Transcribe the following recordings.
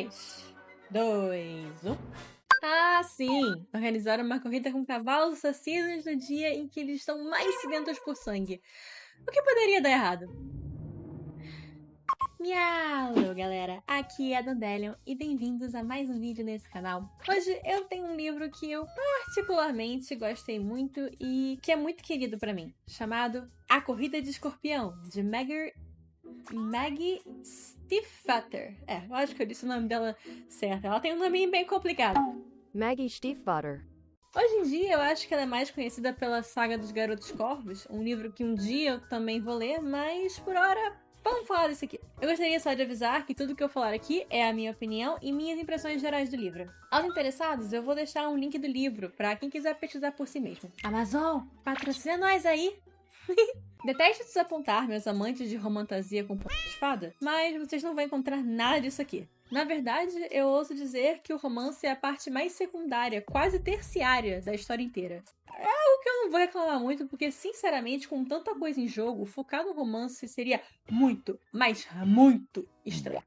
3, 2, 1. Ah, sim! Organizaram uma corrida com cavalos assassinos no dia em que eles estão mais sedentos por sangue. O que poderia dar errado? Miau, galera! Aqui é a Dandelion e bem-vindos a mais um vídeo nesse canal. Hoje eu tenho um livro que eu particularmente gostei muito e que é muito querido pra mim, chamado A Corrida de Escorpião, de Maggie Stiefvater. Eu acho que eu disse o nome dela certo. Ela tem um nome bem complicado. Maggie Stiefvater. Hoje em dia eu acho que ela é mais conhecida pela saga dos Garotos Corvos, um livro que um dia eu também vou ler, mas por hora vamos falar desse aqui. Eu gostaria só de avisar que tudo que eu falar aqui é a minha opinião e minhas impressões gerais do livro. Aos interessados, eu vou deixar um link do livro pra quem quiser pesquisar por si mesmo. Amazon, patrocina nós aí! Detesto desapontar meus amantes de romantasia com ponta de fada, mas vocês não vão encontrar nada disso aqui. Na verdade, eu ouso dizer que o romance é a parte mais secundária, quase terciária, da história inteira. É algo que eu não vou reclamar muito, porque, sinceramente, com tanta coisa em jogo, focar no romance seria muito, mas muito estranho.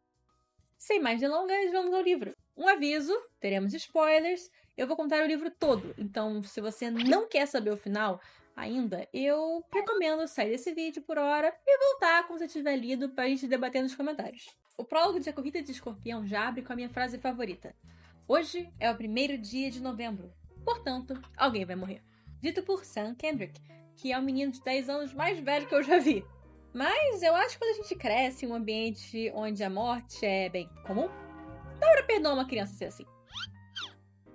Sem mais delongas, vamos ao livro. Um aviso, teremos spoilers, eu vou contar o livro todo, então se você não quer saber o final ainda, eu recomendo sair desse vídeo por hora e voltar quando você tiver lido pra gente debater nos comentários. O prólogo de A Corrida de Escorpião já abre com a minha frase favorita. Hoje é o primeiro dia de novembro, portanto, alguém vai morrer. Dito por Sam Kendrick, que é o menino de 10 anos mais velho que eu já vi. Mas eu acho que quando a gente cresce em um ambiente onde a morte é bem comum, dá pra perdoar uma criança ser assim.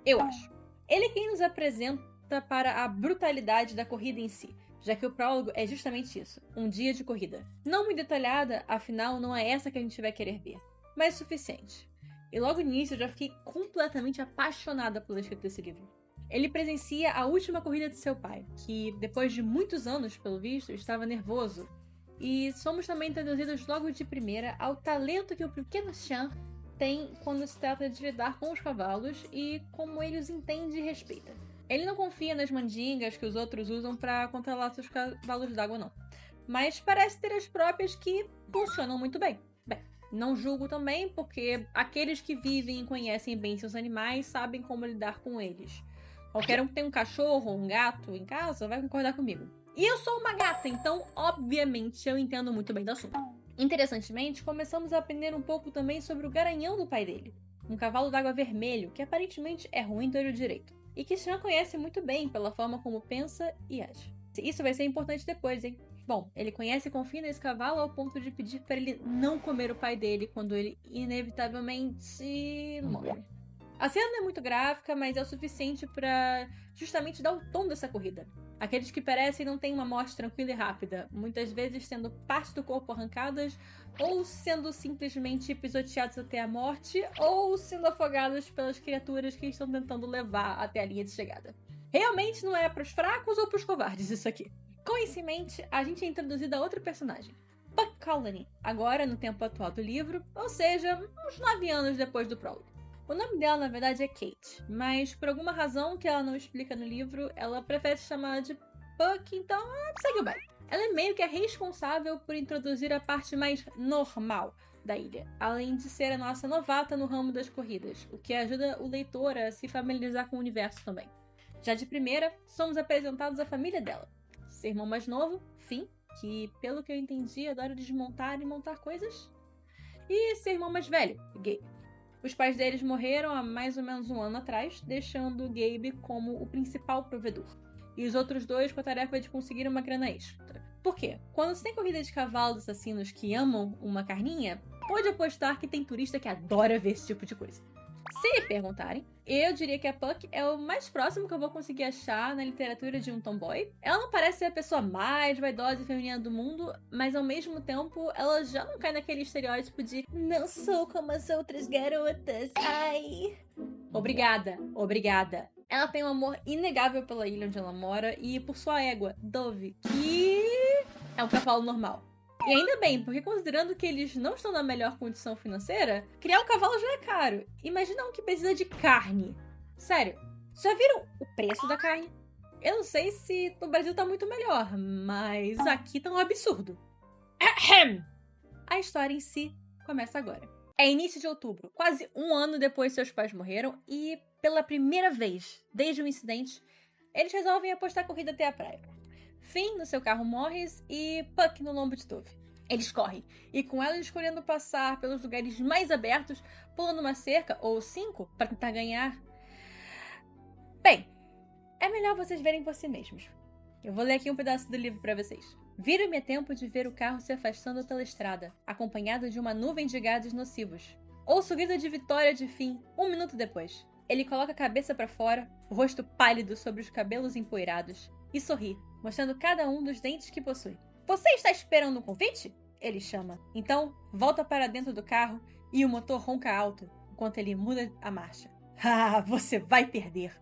Eu acho. Ele é quem nos apresenta para a brutalidade da corrida em si, já que o prólogo é justamente isso, um dia de corrida. Não muito detalhada, afinal não é essa que a gente vai querer ver, mas suficiente. E logo no início eu já fiquei completamente apaixonada pela escrita desse livro. Ele presencia a última corrida de seu pai, que depois de muitos anos, pelo visto, estava nervoso. E somos também introduzidos logo de primeira ao talento que o pequeno Sean tem quando se trata de lidar com os cavalos e como ele os entende e respeita. Ele não confia nas mandingas que os outros usam para controlar seus cavalos d'água, não. Mas parece ter as próprias que funcionam muito bem. Bem, não julgo também, porque aqueles que vivem e conhecem bem seus animais sabem como lidar com eles. Qualquer um que tem um cachorro ou um gato em casa vai concordar comigo. E eu sou uma gata, então, obviamente, eu entendo muito bem do assunto. Interessantemente, começamos a aprender um pouco também sobre o garanhão do pai dele, um cavalo d'água vermelho que aparentemente é ruim do olho direito, e que Sean conhece muito bem pela forma como pensa e age. Isso vai ser importante depois, hein? Bom, ele conhece e confia nesse cavalo ao ponto de pedir para ele não comer o pai dele quando ele inevitavelmente morre. A cena não é muito gráfica, mas é o suficiente para justamente dar o tom dessa corrida. Aqueles que perecem não têm uma morte tranquila e rápida, muitas vezes tendo parte do corpo arrancadas, ou sendo simplesmente pisoteados até a morte, ou sendo afogados pelas criaturas que estão tentando levar até a linha de chegada. Realmente não é para os fracos ou para os covardes isso aqui. Com isso em mente, a gente é introduzido a outro personagem, Puck Colony, agora no tempo atual do livro, ou seja, uns 9 anos depois do prólogo. O nome dela, na verdade, é Kate, mas por alguma razão que ela não explica no livro, ela prefere se chamar de Puck, então segue o baile. Ela é meio que a responsável por introduzir a parte mais normal da ilha, além de ser a nossa novata no ramo das corridas, o que ajuda o leitor a se familiarizar com o universo também. Já de primeira, somos apresentados à família dela. Seu irmão mais novo, Finn, que pelo que eu entendi adora desmontar e montar coisas, e seu irmão mais velho, Gabe. Os pais deles morreram há mais ou menos um ano atrás, deixando Gabe como o principal provedor. E os outros dois com a tarefa de conseguir uma grana extra. Por quê? Quando se tem corrida de cavalos assassinos que amam uma carninha, pode apostar que tem turista que adora ver esse tipo de coisa. Se me perguntarem, eu diria que a Puck é o mais próximo que eu vou conseguir achar na literatura de um tomboy. Ela não parece ser a pessoa mais vaidosa e feminina do mundo, mas ao mesmo tempo ela já não cai naquele estereótipo de não sou como as outras garotas, ai... Obrigada. Ela tem um amor inegável pela ilha onde ela mora e por sua égua, Dove, que é um cavalo normal. E ainda bem, porque considerando que eles não estão na melhor condição financeira, criar um cavalo já é caro. Imagina um que precisa de carne. Sério, já viram o preço da carne? Eu não sei se no Brasil tá muito melhor, mas aqui tá um absurdo. A história em si começa agora. É início de outubro, quase um ano depois seus pais morreram, e pela primeira vez desde o incidente, eles resolvem apostar a corrida até a praia. Finn no seu carro Morris e Puck no lombo de Dove. Eles correm, e com ela escolhendo passar pelos lugares mais abertos, pulando uma cerca ou 5 para tentar ganhar. Bem, é melhor vocês verem por si mesmos. Eu vou ler aqui um pedaço do livro para vocês. Vira-me a tempo de ver o carro se afastando pela estrada, acompanhado de uma nuvem de gases nocivos. Ouço o grito de vitória de Finn 1 minuto depois. Ele coloca a cabeça para fora, o rosto pálido sobre os cabelos empoeirados, e sorri, mostrando cada um dos dentes que possui. Você está esperando um convite? Ele chama. Então, volta para dentro do carro e o motor ronca alto, enquanto ele muda a marcha. Ah, você vai perder!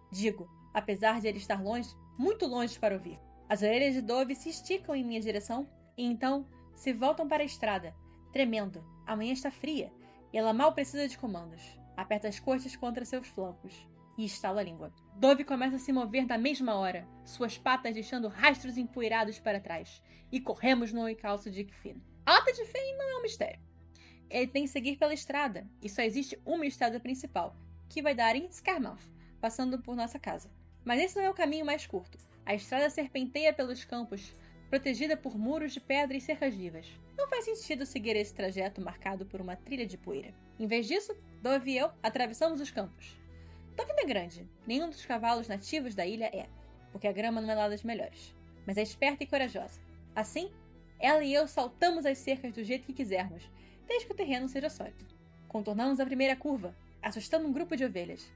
Digo, apesar de ele estar longe, muito longe para ouvir. As orelhas de Dove se esticam em minha direção e então se voltam para a estrada, tremendo. A manhã está fria e ela mal precisa de comandos. Aperta as coxas contra seus flancos e estala a língua. Dove começa a se mover na mesma hora, suas patas deixando rastros empoeirados para trás, e corremos no encalço de Finn. A rota de Finn não é um mistério. Ele tem que seguir pela estrada, e só existe uma estrada principal, que vai dar em Scarmouth, passando por nossa casa. Mas esse não é o caminho mais curto. A estrada serpenteia pelos campos, protegida por muros de pedra e cercas vivas. Não faz sentido seguir esse trajeto marcado por uma trilha de poeira. Em vez disso, Dove e eu atravessamos os campos. Dove não é grande, nenhum dos cavalos nativos da ilha é, porque a grama não é lá das melhores. Mas é esperta e corajosa. Assim, ela e eu saltamos as cercas do jeito que quisermos, desde que o terreno seja sólido. Contornamos a primeira curva, assustando um grupo de ovelhas.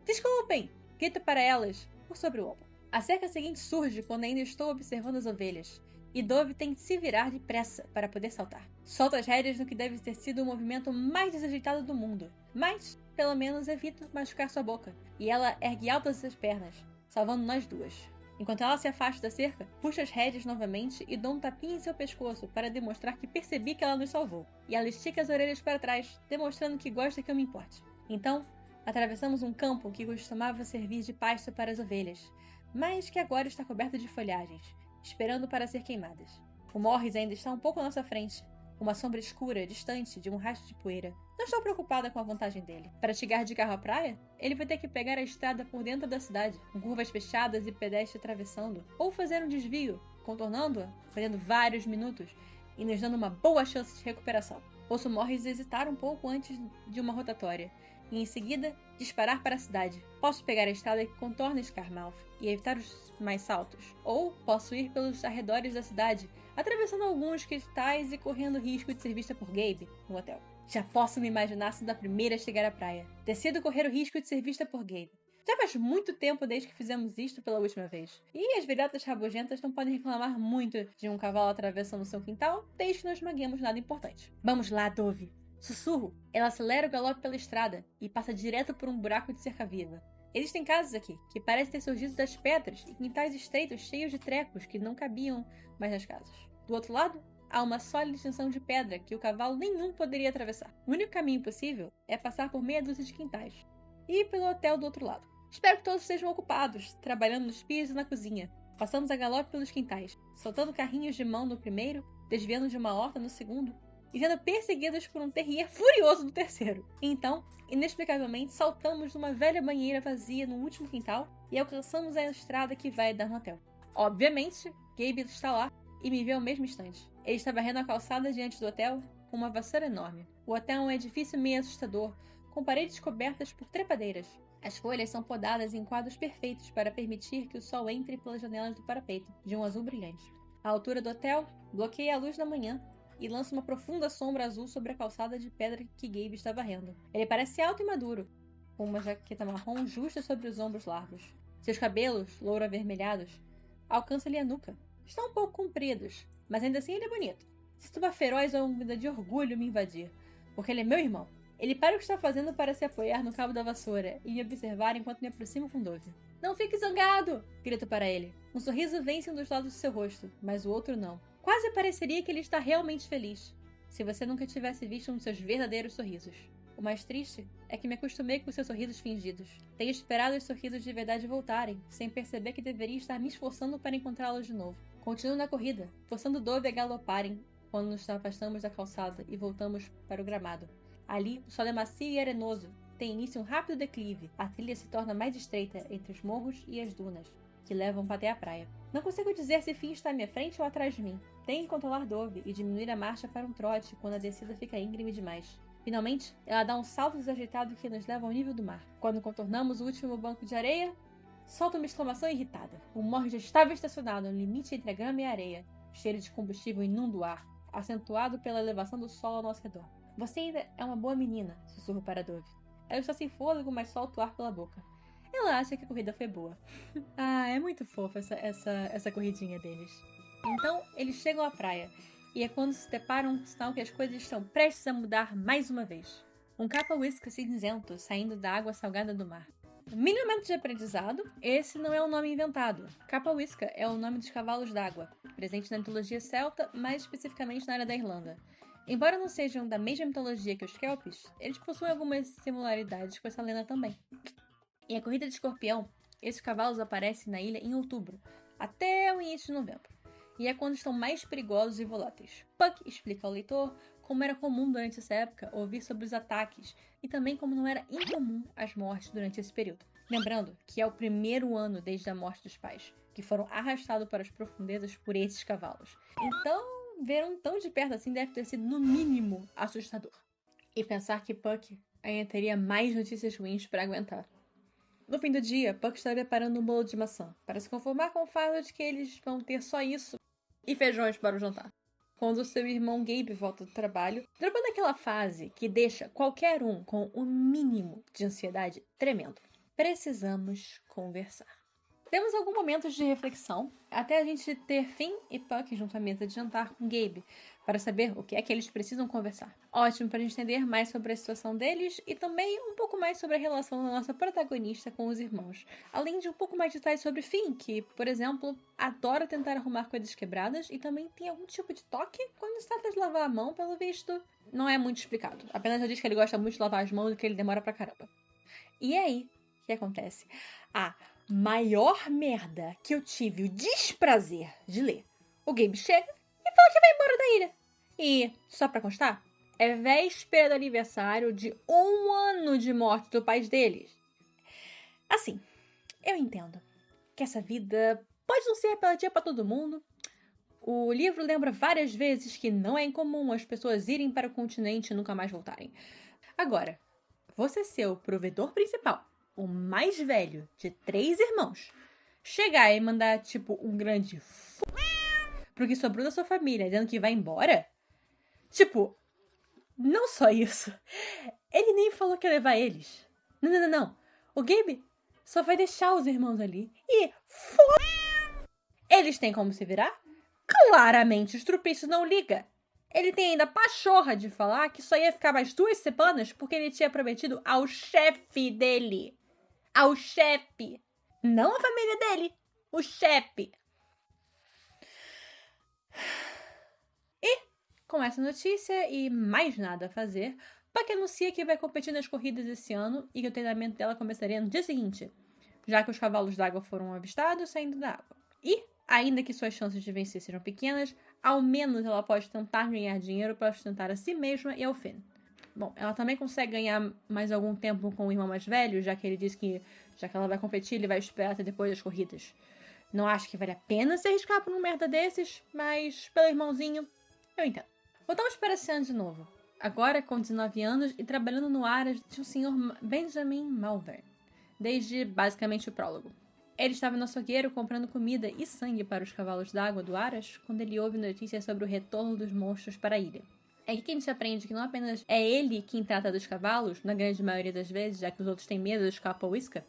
Desculpem! Grito para elas, por sobre o ombro. A cerca seguinte surge quando ainda estou observando as ovelhas, e Dove tem que se virar depressa para poder saltar. Solto as rédeas no que deve ter sido o movimento mais desajeitado do mundo, mas, pelo menos, evito machucar sua boca, e ela ergue altas as pernas, salvando nós duas. Enquanto ela se afasta da cerca, puxo as rédeas novamente e dou um tapinha em seu pescoço para demonstrar que percebi que ela nos salvou, e ela estica as orelhas para trás, demonstrando que gosta que eu me importe. Então, atravessamos um campo que costumava servir de pasto para as ovelhas, mas que agora está coberto de folhagens, esperando para ser queimadas. O Morris ainda está um pouco à nossa frente, uma sombra escura, distante de um rastro de poeira. Não estou preocupada com a vantagem dele. Para chegar de carro à praia, ele vai ter que pegar a estrada por dentro da cidade, com curvas fechadas e pedestre atravessando, ou fazer um desvio, contornando-a, perdendo vários minutos e nos dando uma boa chance de recuperação. Ouço Morris hesitar um pouco antes de uma rotatória, e em seguida disparar para a cidade. Posso pegar a estrada que contorna Scarmouth e evitar os mais saltos, ou posso ir pelos arredores da cidade, atravessando alguns cristais e correndo risco de ser vista por Gabe no hotel. Já posso me imaginar sendo a primeira a chegar à praia. Decido correr o risco de ser vista por Gabe. Já faz muito tempo desde que fizemos isto pela última vez, e as velhotas rabugentas não podem reclamar muito de um cavalo atravessando seu quintal, desde que não esmaguemos nada importante. Vamos lá, Dove! Sussurro. Ela acelera o galope pela estrada e passa direto por um buraco de cerca-viva. Existem casas aqui, que parecem ter surgido das pedras e quintais estreitos cheios de trecos que não cabiam mais nas casas. Do outro lado, há uma sólida extensão de pedra que o cavalo nenhum poderia atravessar. O único caminho possível é passar por meia dúzia de quintais e pelo hotel do outro lado. Espero que todos estejam ocupados, trabalhando nos pisos e na cozinha. Passamos a galope pelos quintais, soltando carrinhos de mão no primeiro, desviando de uma horta no segundo, e sendo perseguidos por um terrier furioso no terceiro. Então, inexplicavelmente, saltamos de uma velha banheira vazia no último quintal e alcançamos a estrada que vai dar no hotel. Obviamente, Gabe está lá e me vê ao mesmo instante. Ele está varrendo a calçada diante do hotel com uma vassoura enorme. O hotel é um edifício meio assustador, com paredes cobertas por trepadeiras. As folhas são podadas em quadros perfeitos para permitir que o sol entre pelas janelas do parapeito, de um azul brilhante. A altura do hotel bloqueia a luz da manhã e lança uma profunda sombra azul sobre a calçada de pedra que Gabe está varrendo. Ele parece alto e maduro, com uma jaqueta marrom justa sobre os ombros largos. Seus cabelos, louro-avermelhados, alcançam-lhe a nuca. Estão um pouco compridos, mas ainda assim ele é bonito. Sinto uma feroz onda de orgulho me invadir, porque ele é meu irmão. Ele para o que está fazendo para se apoiar no cabo da vassoura e me observar enquanto me aproximo com Dove. Não fique zangado! Grito para ele. Um sorriso vence um dos lados do seu rosto, mas o outro não. Quase pareceria que ele está realmente feliz, se você nunca tivesse visto um dos seus verdadeiros sorrisos. O mais triste é que me acostumei com seus sorrisos fingidos. Tenho esperado os sorrisos de verdade voltarem, sem perceber que deveria estar me esforçando para encontrá-los de novo. Continuo na corrida, forçando Dove a galoparem quando nos afastamos da calçada e voltamos para o gramado. Ali, o solo é macio e arenoso. Tem início um rápido declive. A trilha se torna mais estreita entre os morros e as dunas, que levam até a praia. Não consigo dizer se Finn está à minha frente ou atrás de mim. Tenho que controlar Dove e diminuir a marcha para um trote quando a descida fica íngreme demais. Finalmente, ela dá um salto desajeitado que nos leva ao nível do mar. Quando contornamos o último banco de areia, solta uma exclamação irritada. O morro já estava estacionado no limite entre a grama e a areia. O cheiro de combustível inunda o ar, acentuado pela elevação do solo ao nosso redor. Você ainda é uma boa menina, sussurro para Dove. Ela está sem fôlego, mas solta o ar pela boca. Ela acha que a corrida foi boa. É muito fofa essa corridinha deles. Então, eles chegam à praia. E é quando se deparam com o sinal que as coisas estão prestes a mudar mais uma vez. Um capa-uísca cinzento saindo da água salgada do mar. Minimamente de aprendizado, esse não é um nome inventado. Capa-uísca é o nome dos cavalos d'água, presente na mitologia celta, mais especificamente na área da Irlanda. Embora não sejam da mesma mitologia que os Kelpies, eles possuem algumas similaridades com essa lenda também. Em a corrida de escorpião, esses cavalos aparecem na ilha em outubro, até o início de novembro. E é quando estão mais perigosos e voláteis. Puck explica ao leitor como era comum durante essa época ouvir sobre os ataques e também como não era incomum as mortes durante esse período. Lembrando que é o primeiro ano desde a morte dos pais, que foram arrastados para as profundezas por esses cavalos. Então, ver um tão de perto assim deve ter sido, no mínimo, assustador. E pensar que Puck ainda teria mais notícias ruins para aguentar. No fim do dia, Puck está preparando um bolo de maçã, para se conformar com o fato de que eles vão ter só isso e feijões para o jantar. Quando seu irmão Gabe volta do trabalho, dropando aquela fase que deixa qualquer um com o mínimo de ansiedade tremendo. Precisamos conversar. Temos alguns momentos de reflexão, até a gente ter Finn e Puck junto à mesa de jantar com Gabe, para saber o que é que eles precisam conversar. Ótimo para a gente entender mais sobre a situação deles e também um pouco mais sobre a relação da nossa protagonista com os irmãos. Além de um pouco mais de detalhes sobre Finn, que, por exemplo, adora tentar arrumar coisas quebradas e também tem algum tipo de toque quando se trata de lavar a mão, pelo visto. Não é muito explicado, apenas eu diz que ele gosta muito de lavar as mãos e que ele demora pra caramba. E aí, o que acontece? A maior merda que eu tive o desprazer de ler. O Gabe chega e fala que vai embora da ilha. E, só pra constar, é véspera do aniversário de 1 ano de morte do pai deles. Assim, eu entendo que essa vida pode não ser apelativa pra todo mundo. O livro lembra várias vezes que não é incomum as pessoas irem para o continente e nunca mais voltarem. Agora, você ser o provedor principal, o mais velho de 3 irmãos, chegar e mandar, tipo, um grande pro que sobrou da sua família, dizendo que vai embora? Tipo, não só isso. Ele nem falou que ia levar eles. Não. O Gabe só vai deixar os irmãos ali e eles têm como se virar? Claramente, os trupistas não ligam. Ele tem ainda a pachorra de falar que só ia ficar mais 2 semanas porque ele tinha prometido ao chefe dele. Ao chefe. Não a família dele. O chefe. E, com essa notícia e mais nada a fazer, Puck anuncia que vai competir nas corridas esse ano e que o treinamento dela começaria no dia seguinte, já que os cavalos d'água foram avistados saindo da água. E, ainda que suas chances de vencer sejam pequenas, ao menos ela pode tentar ganhar dinheiro para sustentar a si mesma e ao Finn. Bom, ela também consegue ganhar mais algum tempo com o irmão mais velho, já que ele diz que, já que ela vai competir, ele vai esperar até depois das corridas. Não acho que vale a pena se arriscar por um merda desses, mas pelo irmãozinho, eu entendo. Voltamos para esse ano de novo. Agora com 19 anos e trabalhando no Aras de um senhor Benjamin Malvern, desde basicamente o prólogo. Ele estava no açougueiro comprando comida e sangue para os cavalos d'água do Aras quando ele ouve notícias sobre o retorno dos monstros para a ilha. É aqui que a gente aprende que não apenas é ele quem trata dos cavalos, na grande maioria das vezes, já que os outros têm medo de capa-uísca,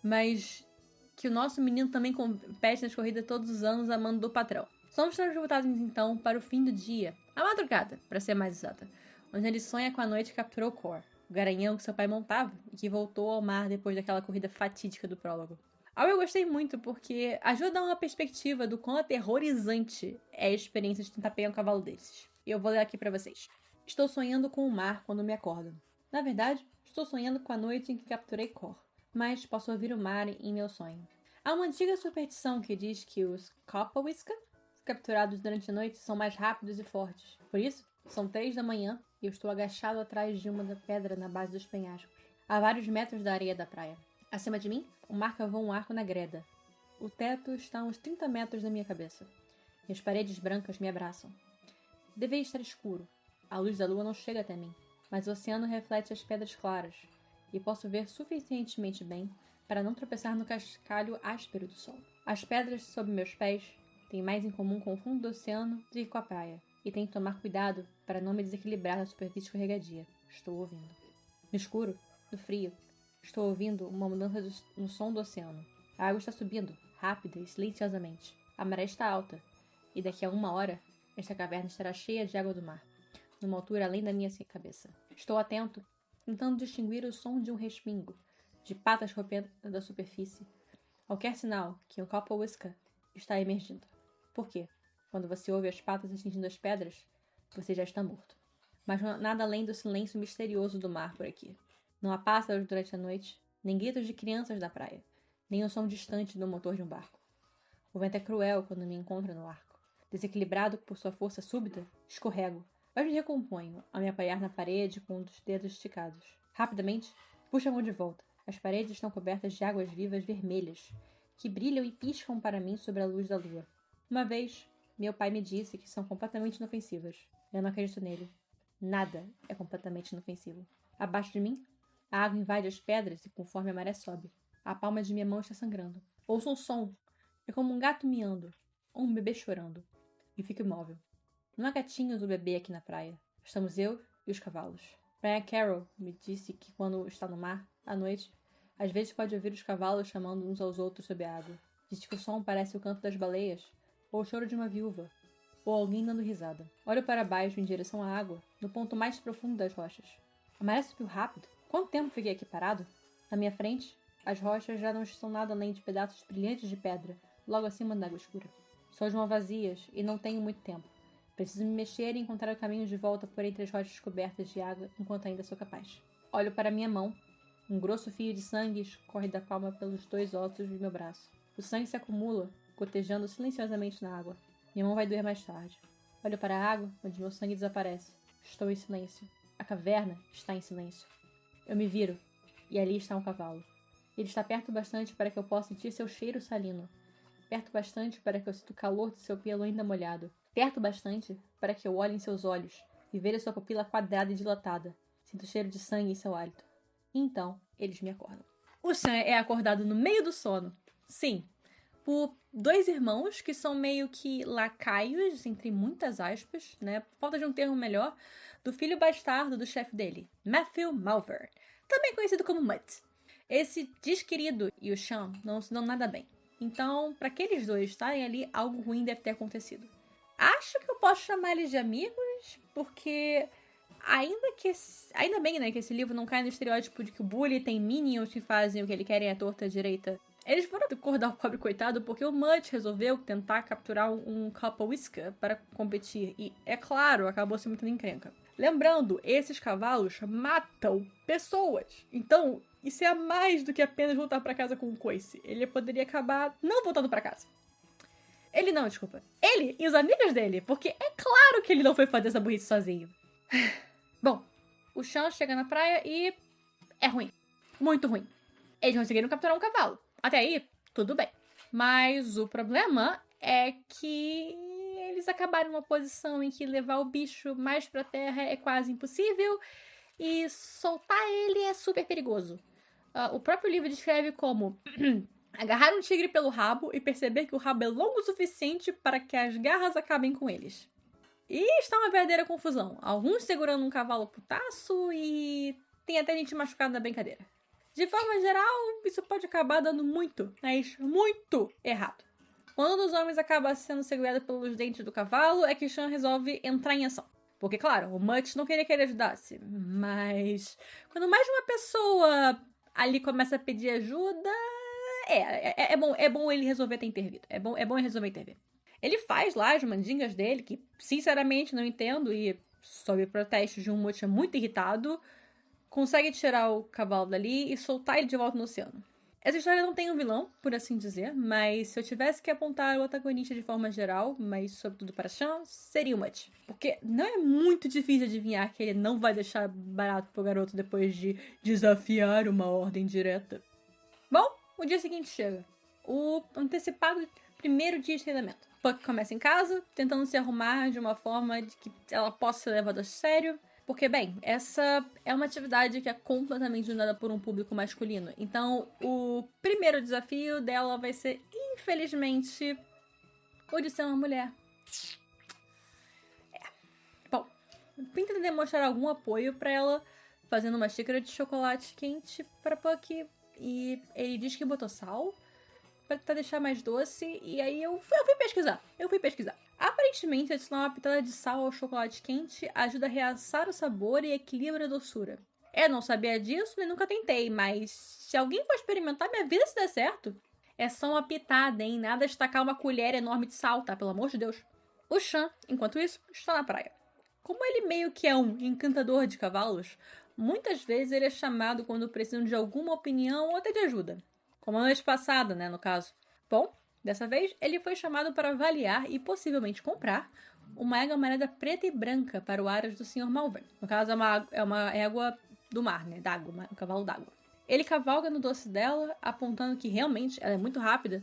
mas que o nosso menino também compete nas corridas todos os anos a mando do patrão. Somos transportados então para o fim do dia, a madrugada, para ser mais exata, onde ele sonha com a noite que capturou Cor, o garanhão que seu pai montava e que voltou ao mar depois daquela corrida fatídica do prólogo. Algo eu gostei muito porque ajuda a dar uma perspectiva do quão aterrorizante é a experiência de tentar pegar um cavalo desses. E eu vou ler aqui pra vocês. Estou sonhando com o mar quando me acordo. Na verdade, estou sonhando com a noite em que capturei Cor, mas posso ouvir o mar em meu sonho. Há uma antiga superstição que diz que os capa-uísca capturados durante a noite são mais rápidos e fortes. Por isso, São 3 da manhã e eu estou agachado atrás de uma pedra na base dos penhascos, a vários metros da areia da praia. Acima de mim, o mar cavou um arco na greda. O teto está a uns 30 metros da minha cabeça. E as paredes brancas me abraçam. Deveria estar escuro. A luz da lua não chega até mim, mas o oceano reflete as pedras claras, e posso ver suficientemente bem para não tropeçar no cascalho áspero do sol. As pedras sob meus pés têm mais em comum com o fundo do oceano do que com a praia, e tenho que tomar cuidado para não me desequilibrar na superfície escorregadia. Estou ouvindo. No escuro, no frio, estou ouvindo uma mudança no som do oceano. A água está subindo, rápida e silenciosamente. A maré está alta, e daqui a 1 hora, esta caverna estará cheia de água do mar, numa altura além da minha cabeça. Estou atento, tentando distinguir o som de um respingo, de patas rompendo da superfície. Qualquer sinal que um copo whisky está emergindo. Por quê? Quando você ouve as patas atingindo as pedras, você já está morto. Mas nada além do silêncio misterioso do mar por aqui. Não há pássaros durante a noite, nem gritos de crianças da praia, nem o som distante do motor de um barco. O vento é cruel quando me encontra no arco. Desequilibrado por sua força súbita, escorrego, mas me recomponho ao me apoiar na parede com os dedos esticados. Rapidamente, puxo a mão de volta. As paredes estão cobertas de águas vivas vermelhas, que brilham e piscam para mim sobre a luz da lua. Uma vez, meu pai me disse que são completamente inofensivas. Eu não acredito nele. Nada é completamente inofensivo. Abaixo de mim, a água invade as pedras e conforme a maré sobe, a palma de minha mão está sangrando. Ouço um som. É como um gato miando, ou um bebê chorando. E fico imóvel. Não há gatinhos ou bebê aqui na praia. Estamos eu e os cavalos. Brian Carroll me disse que quando está no mar, à noite, às vezes pode ouvir os cavalos chamando uns aos outros sob a água. Disse que o som parece o canto das baleias, ou o choro de uma viúva, ou alguém dando risada. Olho para baixo em direção à água, no ponto mais profundo das rochas. A maré subiu rápido. Quanto tempo fiquei aqui parado? Na minha frente, as rochas já não são nada além de pedaços brilhantes de pedra, logo acima da água escura. São de uma vazias e não tenho muito tempo. Preciso me mexer e encontrar o caminho de volta por entre as rochas cobertas de água enquanto ainda sou capaz. Olho para minha mão. Um grosso fio de sangue escorre da palma pelos 2 ossos do meu braço. O sangue se acumula, gotejando silenciosamente na água. Minha mão vai doer mais tarde. Olho para a água, onde meu sangue desaparece. Estou em silêncio. A caverna está em silêncio. Eu me viro, e ali está um cavalo. Ele está perto bastante para que eu possa sentir seu cheiro salino. Perto bastante para que eu sinta o calor de seu pelo ainda molhado. Perto bastante para que eu olhe em seus olhos e veja sua pupila quadrada e dilatada. Sinto o cheiro de sangue em seu hálito. E então, eles me acordam. O Sean é acordado no meio do sono. Sim, por 2 irmãos que são meio que lacaios, entre muitas aspas, né? Por falta de um termo melhor, do filho bastardo do chefe dele, Matthew Malver, também conhecido como Mutt. Esse desquerido e o Sean não se dão nada bem. Então, para aqueles dois estarem ali, algo ruim deve ter acontecido. Acho que eu posso chamar eles de amigos, porque ainda bem, né, que esse livro não cai no estereótipo de que o bully tem minions que fazem o que ele querem à torta à direita. Eles foram acordar o pobre coitado porque o Mutt resolveu tentar capturar um copo whisky para competir e, é claro, acabou se metendo em encrenca. Lembrando, esses cavalos matam pessoas. Então, isso é a mais do que apenas voltar para casa com um coice. Ele poderia acabar não voltando para casa. Ele e os amigos dele, porque é claro que ele não foi fazer essa burrice sozinho. Bom, o Sean chega na praia e é ruim. Muito ruim. Eles conseguiram capturar um cavalo. Até aí, tudo bem. Mas o problema é que eles acabaram numa posição em que levar o bicho mais pra terra é quase impossível e soltar ele é super perigoso. O próprio livro descreve como agarrar um tigre pelo rabo e perceber que o rabo é longo o suficiente para que as garras acabem com eles. E está uma verdadeira confusão. Alguns segurando um cavalo putaço e tem até gente machucada na brincadeira. De forma geral, isso pode acabar dando muito, mas muito errado. Quando um dos homens acaba sendo segurado pelos dentes do cavalo, é que Sean resolve entrar em ação. Porque, claro, o Mutt não queria que ele ajudasse, mas quando mais de uma pessoa ali começa a pedir ajuda, é bom ele resolver ter intervido. É bom ele resolver intervir. Ele faz lá as mandingas dele, que sinceramente não entendo, e sob protestos de um Mutt muito irritado, consegue tirar o cavalo dali e soltar ele de volta no oceano. Essa história não tem um vilão, por assim dizer, mas se eu tivesse que apontar o antagonista de forma geral, mas sobretudo para Sean, seria o Mutt. Porque não é muito difícil adivinhar que ele não vai deixar barato pro garoto depois de desafiar uma ordem direta. Bom, o dia seguinte chega. O antecipado primeiro dia de treinamento. Puck começa em casa, tentando se arrumar de uma forma de que ela possa ser levada a sério. Porque, bem, essa é uma atividade que é completamente dominada por um público masculino. Então, o primeiro desafio dela vai ser, infelizmente, o de ser uma mulher. Bom, tenta demonstrar algum apoio pra ela, fazendo uma xícara de chocolate quente pra Puck. E ele diz que botou sal pra tentar deixar mais doce. E aí eu fui pesquisar. Aparentemente, adicionar uma pitada de sal ao chocolate quente ajuda a realçar o sabor e equilibra a doçura. Eu não sabia disso e nunca tentei, mas se alguém for experimentar, minha vida se der certo. É só uma pitada, hein? Nada de tacar uma colher enorme de sal, tá? Pelo amor de Deus. O Sean, enquanto isso, está na praia. Como ele meio que é um encantador de cavalos, muitas vezes ele é chamado quando precisam de alguma opinião ou até de ajuda. Como a noite passada, né, no caso. Bom, dessa vez, ele foi chamado para avaliar e possivelmente comprar uma égua amarela preta e branca para o Aras do Sr. Malvern. No caso, é uma égua do mar, né? D'água, um cavalo d'água. Ele cavalga no doce dela, apontando que realmente ela é muito rápida,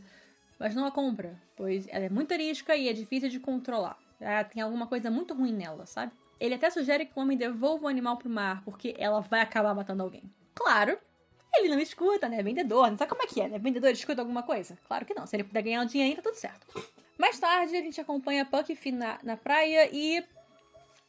mas não a compra, pois ela é muito arisca e é difícil de controlar. Ela tem alguma coisa muito ruim nela, sabe? Ele até sugere que o homem devolva o animal pro mar, porque ela vai acabar matando alguém. Claro! Ele não escuta, né? Vendedor, não sabe como é que é, né? Vendedor escuta alguma coisa? Claro que não. Se ele puder ganhar um dinheiro, tá tudo certo. Mais tarde, a gente acompanha Puck e Finn na praia e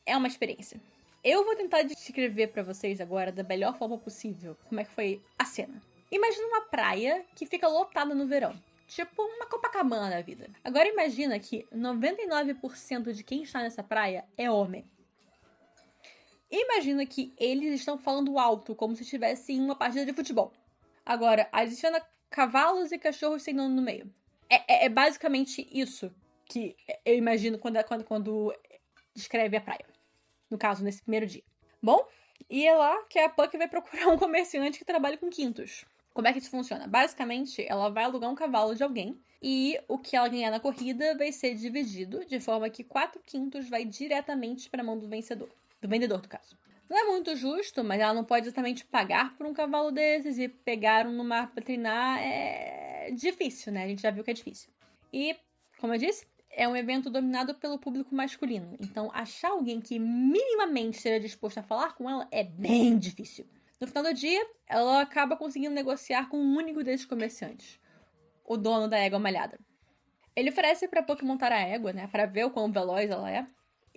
é uma experiência. Eu vou tentar descrever pra vocês agora, da melhor forma possível, como é que foi a cena. Imagina uma praia que fica lotada no verão. Tipo uma Copacabana da vida. Agora imagina que 99% de quem está nessa praia é homem. Imagina que eles estão falando alto, como se estivesse em uma partida de futebol. Agora, adiciona cavalos e cachorros sem dono no meio. É basicamente isso que eu imagino quando descreve a praia. No caso, nesse primeiro dia. Bom, e é lá que a Puck vai procurar um comerciante que trabalha com quintos. Como é que isso funciona? Basicamente, ela vai alugar um cavalo de alguém e o que ela ganhar na corrida vai ser dividido de forma que 4 quintos vai diretamente para a mão do vencedor. Do vendedor, no caso. Não é muito justo, mas ela não pode exatamente pagar por um cavalo desses e pegar um no mar pra treinar é difícil, né? A gente já viu que é difícil. E, como eu disse, é um evento dominado pelo público masculino. Então, achar alguém que minimamente esteja disposto a falar com ela é bem difícil. No final do dia, ela acaba conseguindo negociar com um único desses comerciantes. O dono da égua malhada. Ele oferece pra Puck montar a égua, né? Pra ver o quão veloz ela é.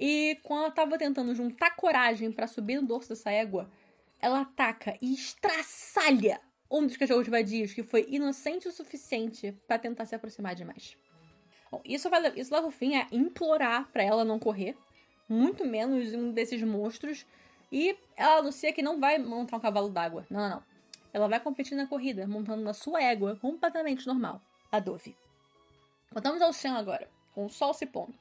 E quando ela tava tentando juntar coragem pra subir no dorso dessa égua, ela ataca e estraçalha um dos cachorros vadios que foi inocente o suficiente pra tentar se aproximar demais. Bom, isso leva o Finn a implorar pra ela não correr, muito menos um desses monstros, e ela anuncia que não vai montar um cavalo d'água. Não. Ela vai competir na corrida, montando na sua égua completamente normal, a Dove. Voltamos ao chão agora, com o sol se pondo.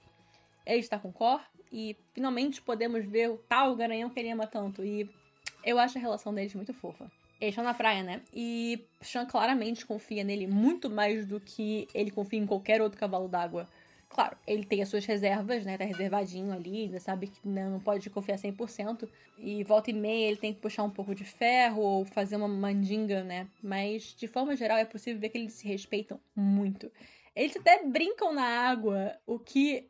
Ele está com Cor e finalmente podemos ver o tal garanhão que ele ama tanto. E eu acho a relação deles muito fofa. Eles estão na praia, né? E Sean claramente confia nele muito mais do que ele confia em qualquer outro cavalo d'água. Claro, ele tem as suas reservas, né? Tá reservadinho ali, ainda sabe que não pode confiar 100%. E volta e meia ele tem que puxar um pouco de ferro ou fazer uma mandinga, né? Mas, de forma geral, é possível ver que eles se respeitam muito. Eles até brincam na água, o que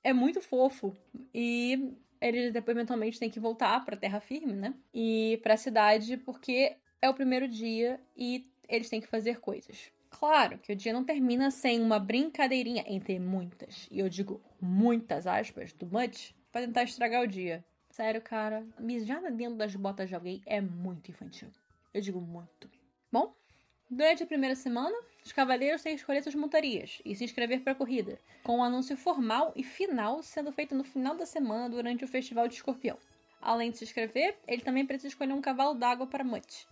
é muito fofo. E eles depois eventualmente têm que voltar pra terra firme, né? E pra cidade, porque é o primeiro dia e eles têm que fazer coisas. Claro que o dia não termina sem uma brincadeirinha, entre muitas, e eu digo muitas aspas, do Mutt, pra tentar estragar o dia. Sério, cara, mijar dentro das botas de alguém é muito infantil. Eu digo muito. Bom, durante a primeira semana, os cavaleiros têm que escolher suas montarias e se inscrever para a corrida, com um anúncio formal e final sendo feito no final da semana durante o Festival de Escorpião. Além de se inscrever, ele também precisa escolher um cavalo d'água para Mutt,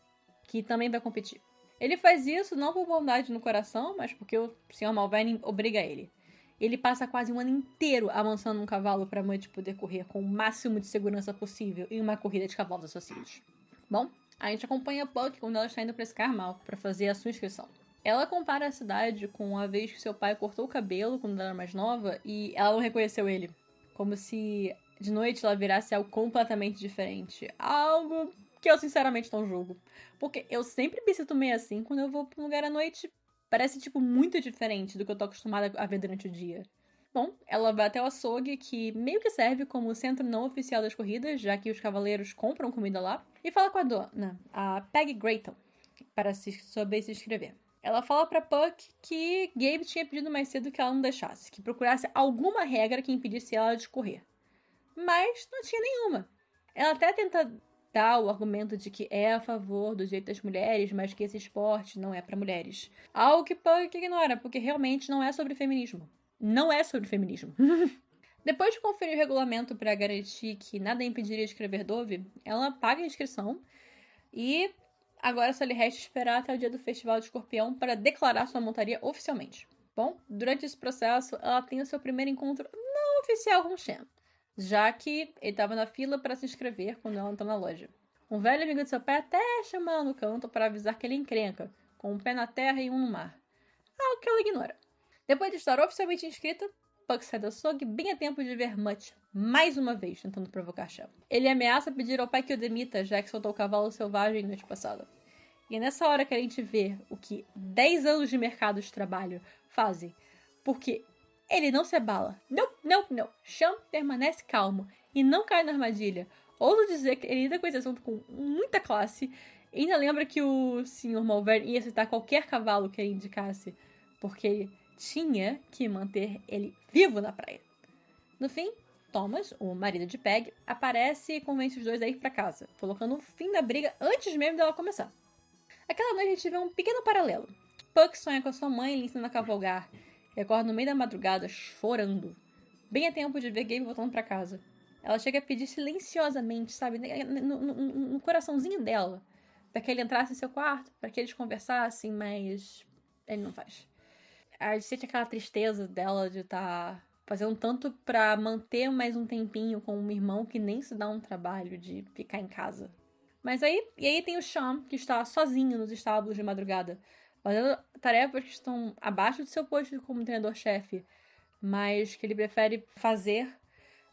que também vai competir. Ele faz isso não por bondade no coração, mas porque o Sr. Malvern obriga ele. Ele passa quase um ano inteiro amansando um cavalo para Mutt poder correr com o máximo de segurança possível em uma corrida de cavalos associados. Bom, a gente acompanha a Puck quando ela está indo para esse Carmal para fazer a sua inscrição. Ela compara a cidade com a vez que seu pai cortou o cabelo quando ela era mais nova e ela não reconheceu ele. Como se de noite ela virasse algo completamente diferente. Algo que eu sinceramente não julgo. Porque eu sempre me sinto meio assim quando eu vou pra um lugar à noite. Parece, tipo, muito diferente do que eu tô acostumada a ver durante o dia. Bom, ela vai até o açougue, que meio que serve como centro não oficial das corridas, já que os cavaleiros compram comida lá, e fala com a dona, a Peggy Grayton, para saber se inscrever. Ela fala pra Puck que Gabe tinha pedido mais cedo que ela não deixasse, que procurasse alguma regra que impedisse ela de correr. Mas não tinha nenhuma. Ela até tenta dar o argumento de que é a favor do direito das mulheres, mas que esse esporte não é pra mulheres. Algo que Puck ignora, porque realmente não é sobre feminismo. Não é sobre feminismo. Depois de conferir o regulamento para garantir que nada impediria de escrever Dove, ela paga a inscrição e agora só lhe resta esperar até o dia do Festival de Escorpião para declarar sua montaria oficialmente. Bom, durante esse processo, ela tem o seu primeiro encontro não oficial com o Shen, já que ele estava na fila para se inscrever quando ela entrou na loja. Um velho amigo de seu pai até chama ela no canto para avisar que ele encrenca, com um pé na terra e um no mar. Algo que ela ignora. Depois de estar oficialmente inscrita, Puck sai do açougue bem a tempo de ver Mutt, mais uma vez, tentando provocar Shell. Ele ameaça pedir ao pai que o demita, já que soltou o cavalo selvagem noite passada. E é nessa hora que a gente vê o que 10 anos de mercado de trabalho fazem. Porque ele não se abala. Não. Shell permanece calmo e não cai na armadilha. Ouso dizer que ele lida com esse assunto com muita classe. E ainda lembra que o Sr. Malvern ia aceitar qualquer cavalo que ele indicasse. Porque ele tinha que manter ele vivo na praia. No fim, Thomas, o marido de Peg, aparece e convence os dois a ir pra casa, colocando um fim na briga antes mesmo dela começar. Aquela noite a gente vê um pequeno paralelo. Puck sonha com a sua mãe lhe ensinando a cavalgar e acorda no meio da madrugada chorando, bem a tempo de ver Gabe voltando pra casa. Ela chega a pedir silenciosamente, sabe, no coraçãozinho dela, para que ele entrasse em seu quarto, para que eles conversassem, mas ele não faz. A gente sente aquela tristeza dela de estar fazendo tanto pra manter mais um tempinho com um irmão que nem se dá um trabalho de ficar em casa. Mas aí tem o Sean, que está sozinho nos estábulos de madrugada, fazendo tarefas que estão abaixo do seu posto como treinador-chefe, mas que ele prefere fazer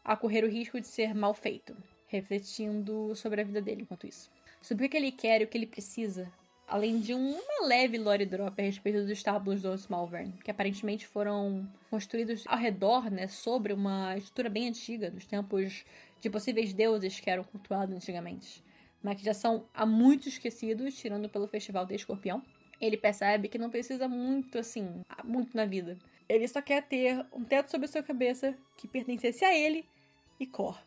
a correr o risco de ser mal feito, refletindo sobre a vida dele enquanto isso. Sobre o que ele quer e o que ele precisa, além de uma leve lore drop a respeito dos estábulos do Malvern, que aparentemente foram construídos ao redor, né, sobre uma estrutura bem antiga, dos tempos de possíveis deuses que eram cultuados antigamente, mas que já são há muito esquecidos, tirando pelo Festival de Escorpião. Ele percebe que não precisa muito, assim, muito na vida. Ele só quer ter um teto sobre a sua cabeça que pertencesse a ele e Cor.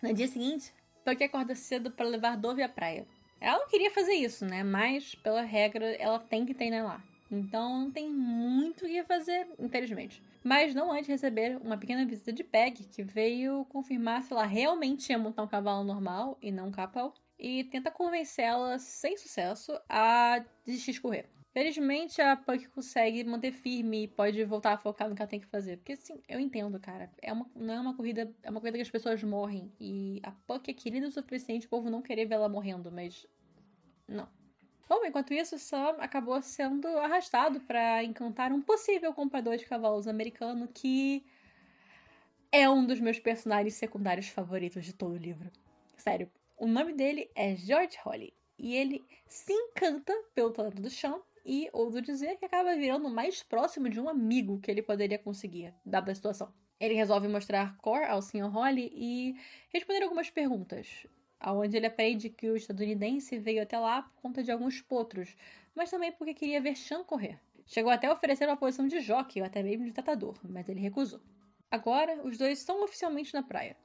No dia seguinte, Puck acorda cedo para levar Dove à praia. Ela não queria fazer isso, né? Mas, pela regra, ela tem que treinar lá. Então, não tem muito o que fazer, infelizmente. Mas não antes de receber uma pequena visita de Peg, que veio confirmar se ela realmente ia montar um cavalo normal e não um capel, e tenta convencê-la, sem sucesso, a desistir de correr. Felizmente, a Puck consegue manter firme e pode voltar a focar no que ela tem que fazer. Porque, assim, eu entendo, cara. Não é uma corrida... É uma corrida que as pessoas morrem. E a Puck é querida o suficiente o povo não querer ver ela morrendo, mas... não. Bom, enquanto isso, Sam acabou sendo arrastado para encantar um possível comprador de cavalos americano que... é um dos meus personagens secundários favoritos de todo o livro. Sério. O nome dele é George Holly. E ele se encanta pelo talento do Sean. E, ouso dizer, que acaba virando o mais próximo de um amigo que ele poderia conseguir, dada a situação. Ele resolve mostrar Cor ao Sr. Holly e responder algumas perguntas, onde ele aprende que o estadunidense veio até lá por conta de alguns potros, mas também porque queria ver Sean correr. Chegou até a oferecer uma posição de jockey ou até mesmo de tratador, mas ele recusou. Agora, os dois estão oficialmente na praia.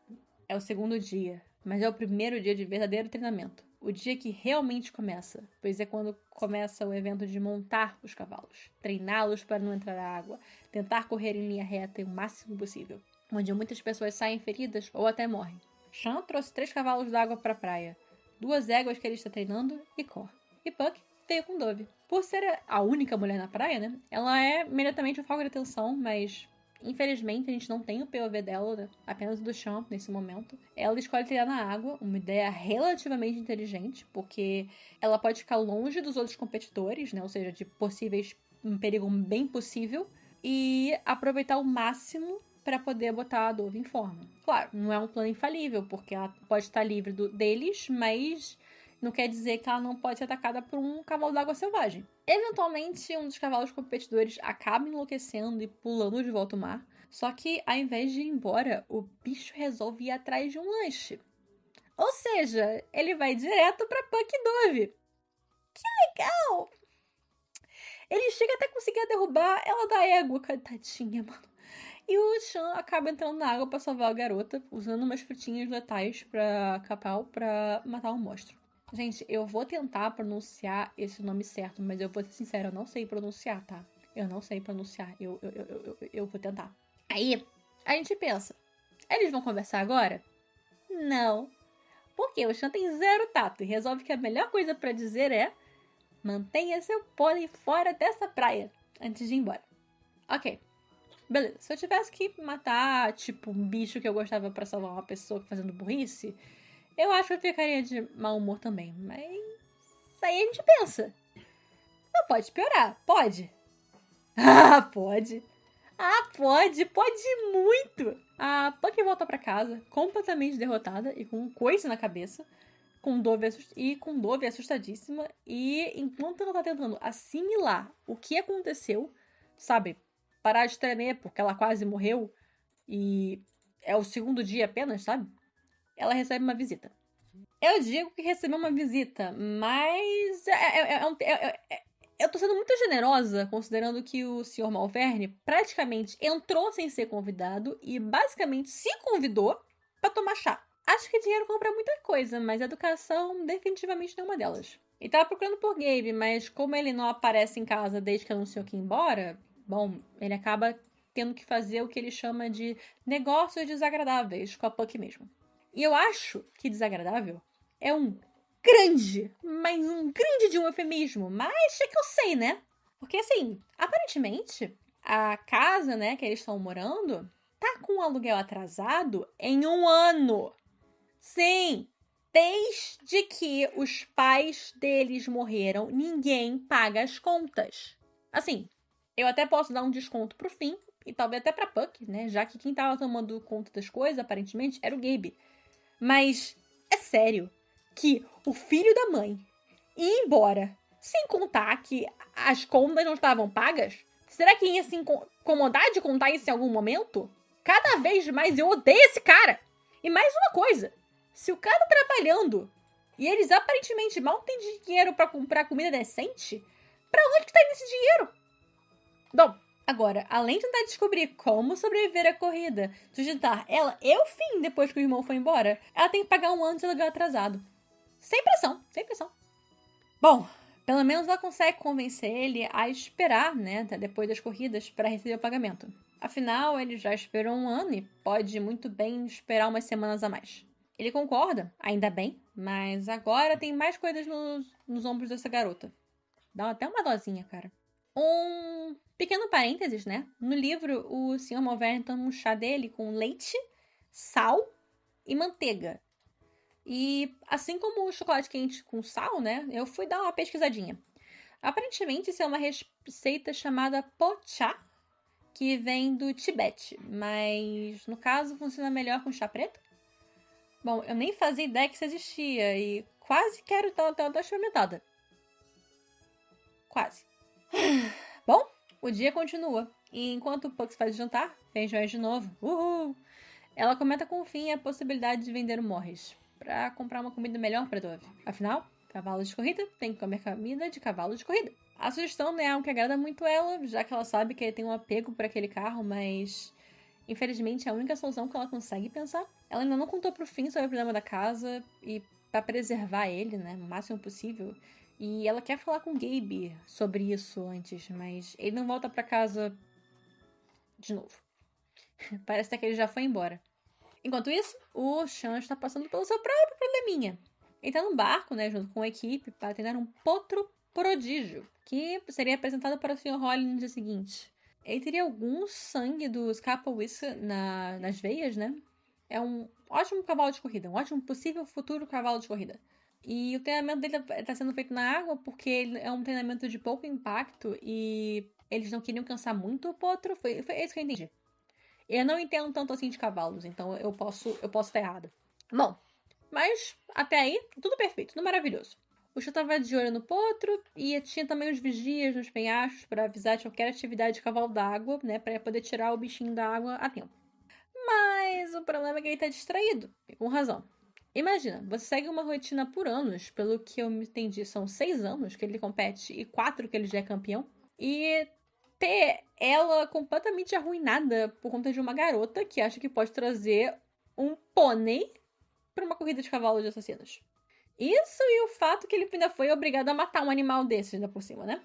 É o segundo dia, mas é o primeiro dia de verdadeiro treinamento. O dia que realmente começa, pois é quando começa o evento de montar os cavalos, treiná-los para não entrar na água, tentar correr em linha reta o máximo possível, onde muitas pessoas saem feridas ou até morrem. Sean trouxe 3 cavalos d'água para a praia, 2 éguas que ele está treinando e Cor. E Puck veio com Dove. Por ser a única mulher na praia, né, ela é imediatamente o foco de atenção, mas Infelizmente, a gente não tem o POV dela, né? Apenas o do Sean nesse momento. Ela escolhe trilhar na água, uma ideia relativamente inteligente, porque ela pode ficar longe dos outros competidores, né? Ou seja, de possíveis um perigo bem possível, e aproveitar o máximo para poder botar a Dove em forma. Claro, não é um plano infalível, porque ela pode estar livre deles, mas não quer dizer que ela não pode ser atacada por um cavalo d'água selvagem. Eventualmente, um dos cavalos competidores acaba enlouquecendo e pulando de volta ao mar. Só que, ao invés de ir embora, o bicho resolve ir atrás de um lanche. Ou seja, ele vai direto pra Puck Dove. Que legal! Ele chega até a conseguir derrubar ela da égua, coitadinha, mano. E o Sean acaba entrando na água pra salvar a garota, usando umas frutinhas letais pra Capal pra matar o monstro. Gente, eu vou tentar pronunciar esse nome certo, mas eu vou ser sincera, eu não sei pronunciar, tá? Eu não sei pronunciar, eu vou tentar. Aí, a gente pensa, eles vão conversar agora? Não. Porque o Sean tem zero tato e resolve que a melhor coisa pra dizer é: mantenha seu pônei fora dessa praia, antes de ir embora. Ok. Beleza, se eu tivesse que matar, tipo, um bicho que eu gostava pra salvar uma pessoa fazendo burrice, eu acho que eu ficaria de mau humor também. Mas aí a gente pensa. Não pode piorar, pode? Ah, pode. Ah, pode muito. A Puck volta pra casa, completamente derrotada e com um coice na cabeça, com Dove assustadíssima, e enquanto ela tá tentando assimilar o que aconteceu, sabe, parar de tremer porque ela quase morreu e é o segundo dia apenas, sabe? Ela recebe uma visita. Eu digo que recebeu uma visita, mas eu tô sendo muito generosa, considerando que o Sr. Malverne praticamente entrou sem ser convidado e basicamente se convidou pra tomar chá. Acho que dinheiro compra muita coisa, mas educação definitivamente não é uma delas. E tava procurando por Gabe, mas como ele não aparece em casa desde que anunciou que ia embora, bom, ele acaba tendo que fazer o que ele chama de negócios desagradáveis com a Puck mesmo. E eu acho que desagradável é um grande, mas um grande de um eufemismo, mas é que eu sei, né? Porque assim, aparentemente, a casa, né, que eles estão morando, tá com o aluguel atrasado em 1 ano. Sim, desde que os pais deles morreram, ninguém paga as contas. Assim, eu até posso dar um desconto pro fim, e talvez até pra Puck, né? Já que quem tava tomando conta das coisas, aparentemente, era o Gabe. Mas é sério que o filho da mãe ia embora sem contar que as contas não estavam pagas? Será que ia se incomodar de contar isso em algum momento? Cada vez mais eu odeio esse cara! E mais uma coisa, se o cara tá trabalhando e eles aparentemente mal têm dinheiro pra comprar comida decente, pra onde que tá indo esse dinheiro? Bom, agora, além de tentar descobrir como sobreviver à corrida, sustentar ela e o fim depois que o irmão foi embora, ela tem que pagar 1 ano de aluguel atrasado. Sem pressão, sem pressão. Bom, pelo menos ela consegue convencer ele a esperar, né, até depois das corridas, para receber o pagamento. Afinal, ele já esperou 1 ano e pode muito bem esperar umas semanas a mais. Ele concorda, ainda bem, mas agora tem mais coisas nos ombros dessa garota. Dá até uma dosinha, cara. Um pequeno parênteses, né? No livro, o Sr. Malverne toma um chá dele com leite, sal e manteiga. E assim como o chocolate quente com sal, né? Eu fui dar uma pesquisadinha. Aparentemente, isso é uma receita chamada pochá, que vem do Tibete. Mas, no caso, funciona melhor com chá preto. Bom, eu nem fazia ideia que isso existia e quase quero dar experimentada. Quase. Bom, o dia continua. E enquanto o Puck faz o jantar, feijões de novo. Uhul! Ela comenta com o Finn a possibilidade de vender o Morris para comprar uma comida melhor para Dove. Afinal, cavalo de corrida tem que comer comida de cavalo de corrida. A sugestão não é algo que agrada muito ela, já que ela sabe que ele tem um apego por aquele carro, mas infelizmente é a única solução que ela consegue pensar. Ela ainda não contou pro Finn sobre o problema da casa e para preservar ele, né, o máximo possível. E ela quer falar com o Gabe sobre isso antes, mas ele não volta pra casa de novo. Parece até que ele já foi embora. Enquanto isso, o Sean está passando pelo seu próprio probleminha. Ele tá num barco, né, junto com a equipe, para treinar um potro prodígio, que seria apresentado para o Sr. Holly no dia seguinte. Ele teria algum sangue do Scapawissa nas veias, né? É um ótimo cavalo de corrida, um ótimo possível futuro cavalo de corrida. E o treinamento dele está sendo feito na água porque ele é um treinamento de pouco impacto e eles não queriam cansar muito o potro. Foi isso que eu entendi. Eu não entendo tanto assim de cavalos, então eu posso estar errada. Bom, mas até aí, tudo perfeito, tudo maravilhoso. O Chão tava de olho no potro e tinha também os vigias nos penhascos para avisar de qualquer atividade de cavalo d'água, né, para poder tirar o bichinho da água a tempo. Mas o problema é que ele tá distraído, e com razão. Imagina, você segue uma rotina por anos, pelo que eu me entendi, são 6 anos que ele compete e 4 que ele já é campeão. E ter ela completamente arruinada por conta de uma garota que acha que pode trazer um pônei para uma corrida de cavalos de assassinos. Isso e o fato que ele ainda foi obrigado a matar um animal desses, ainda por cima, né?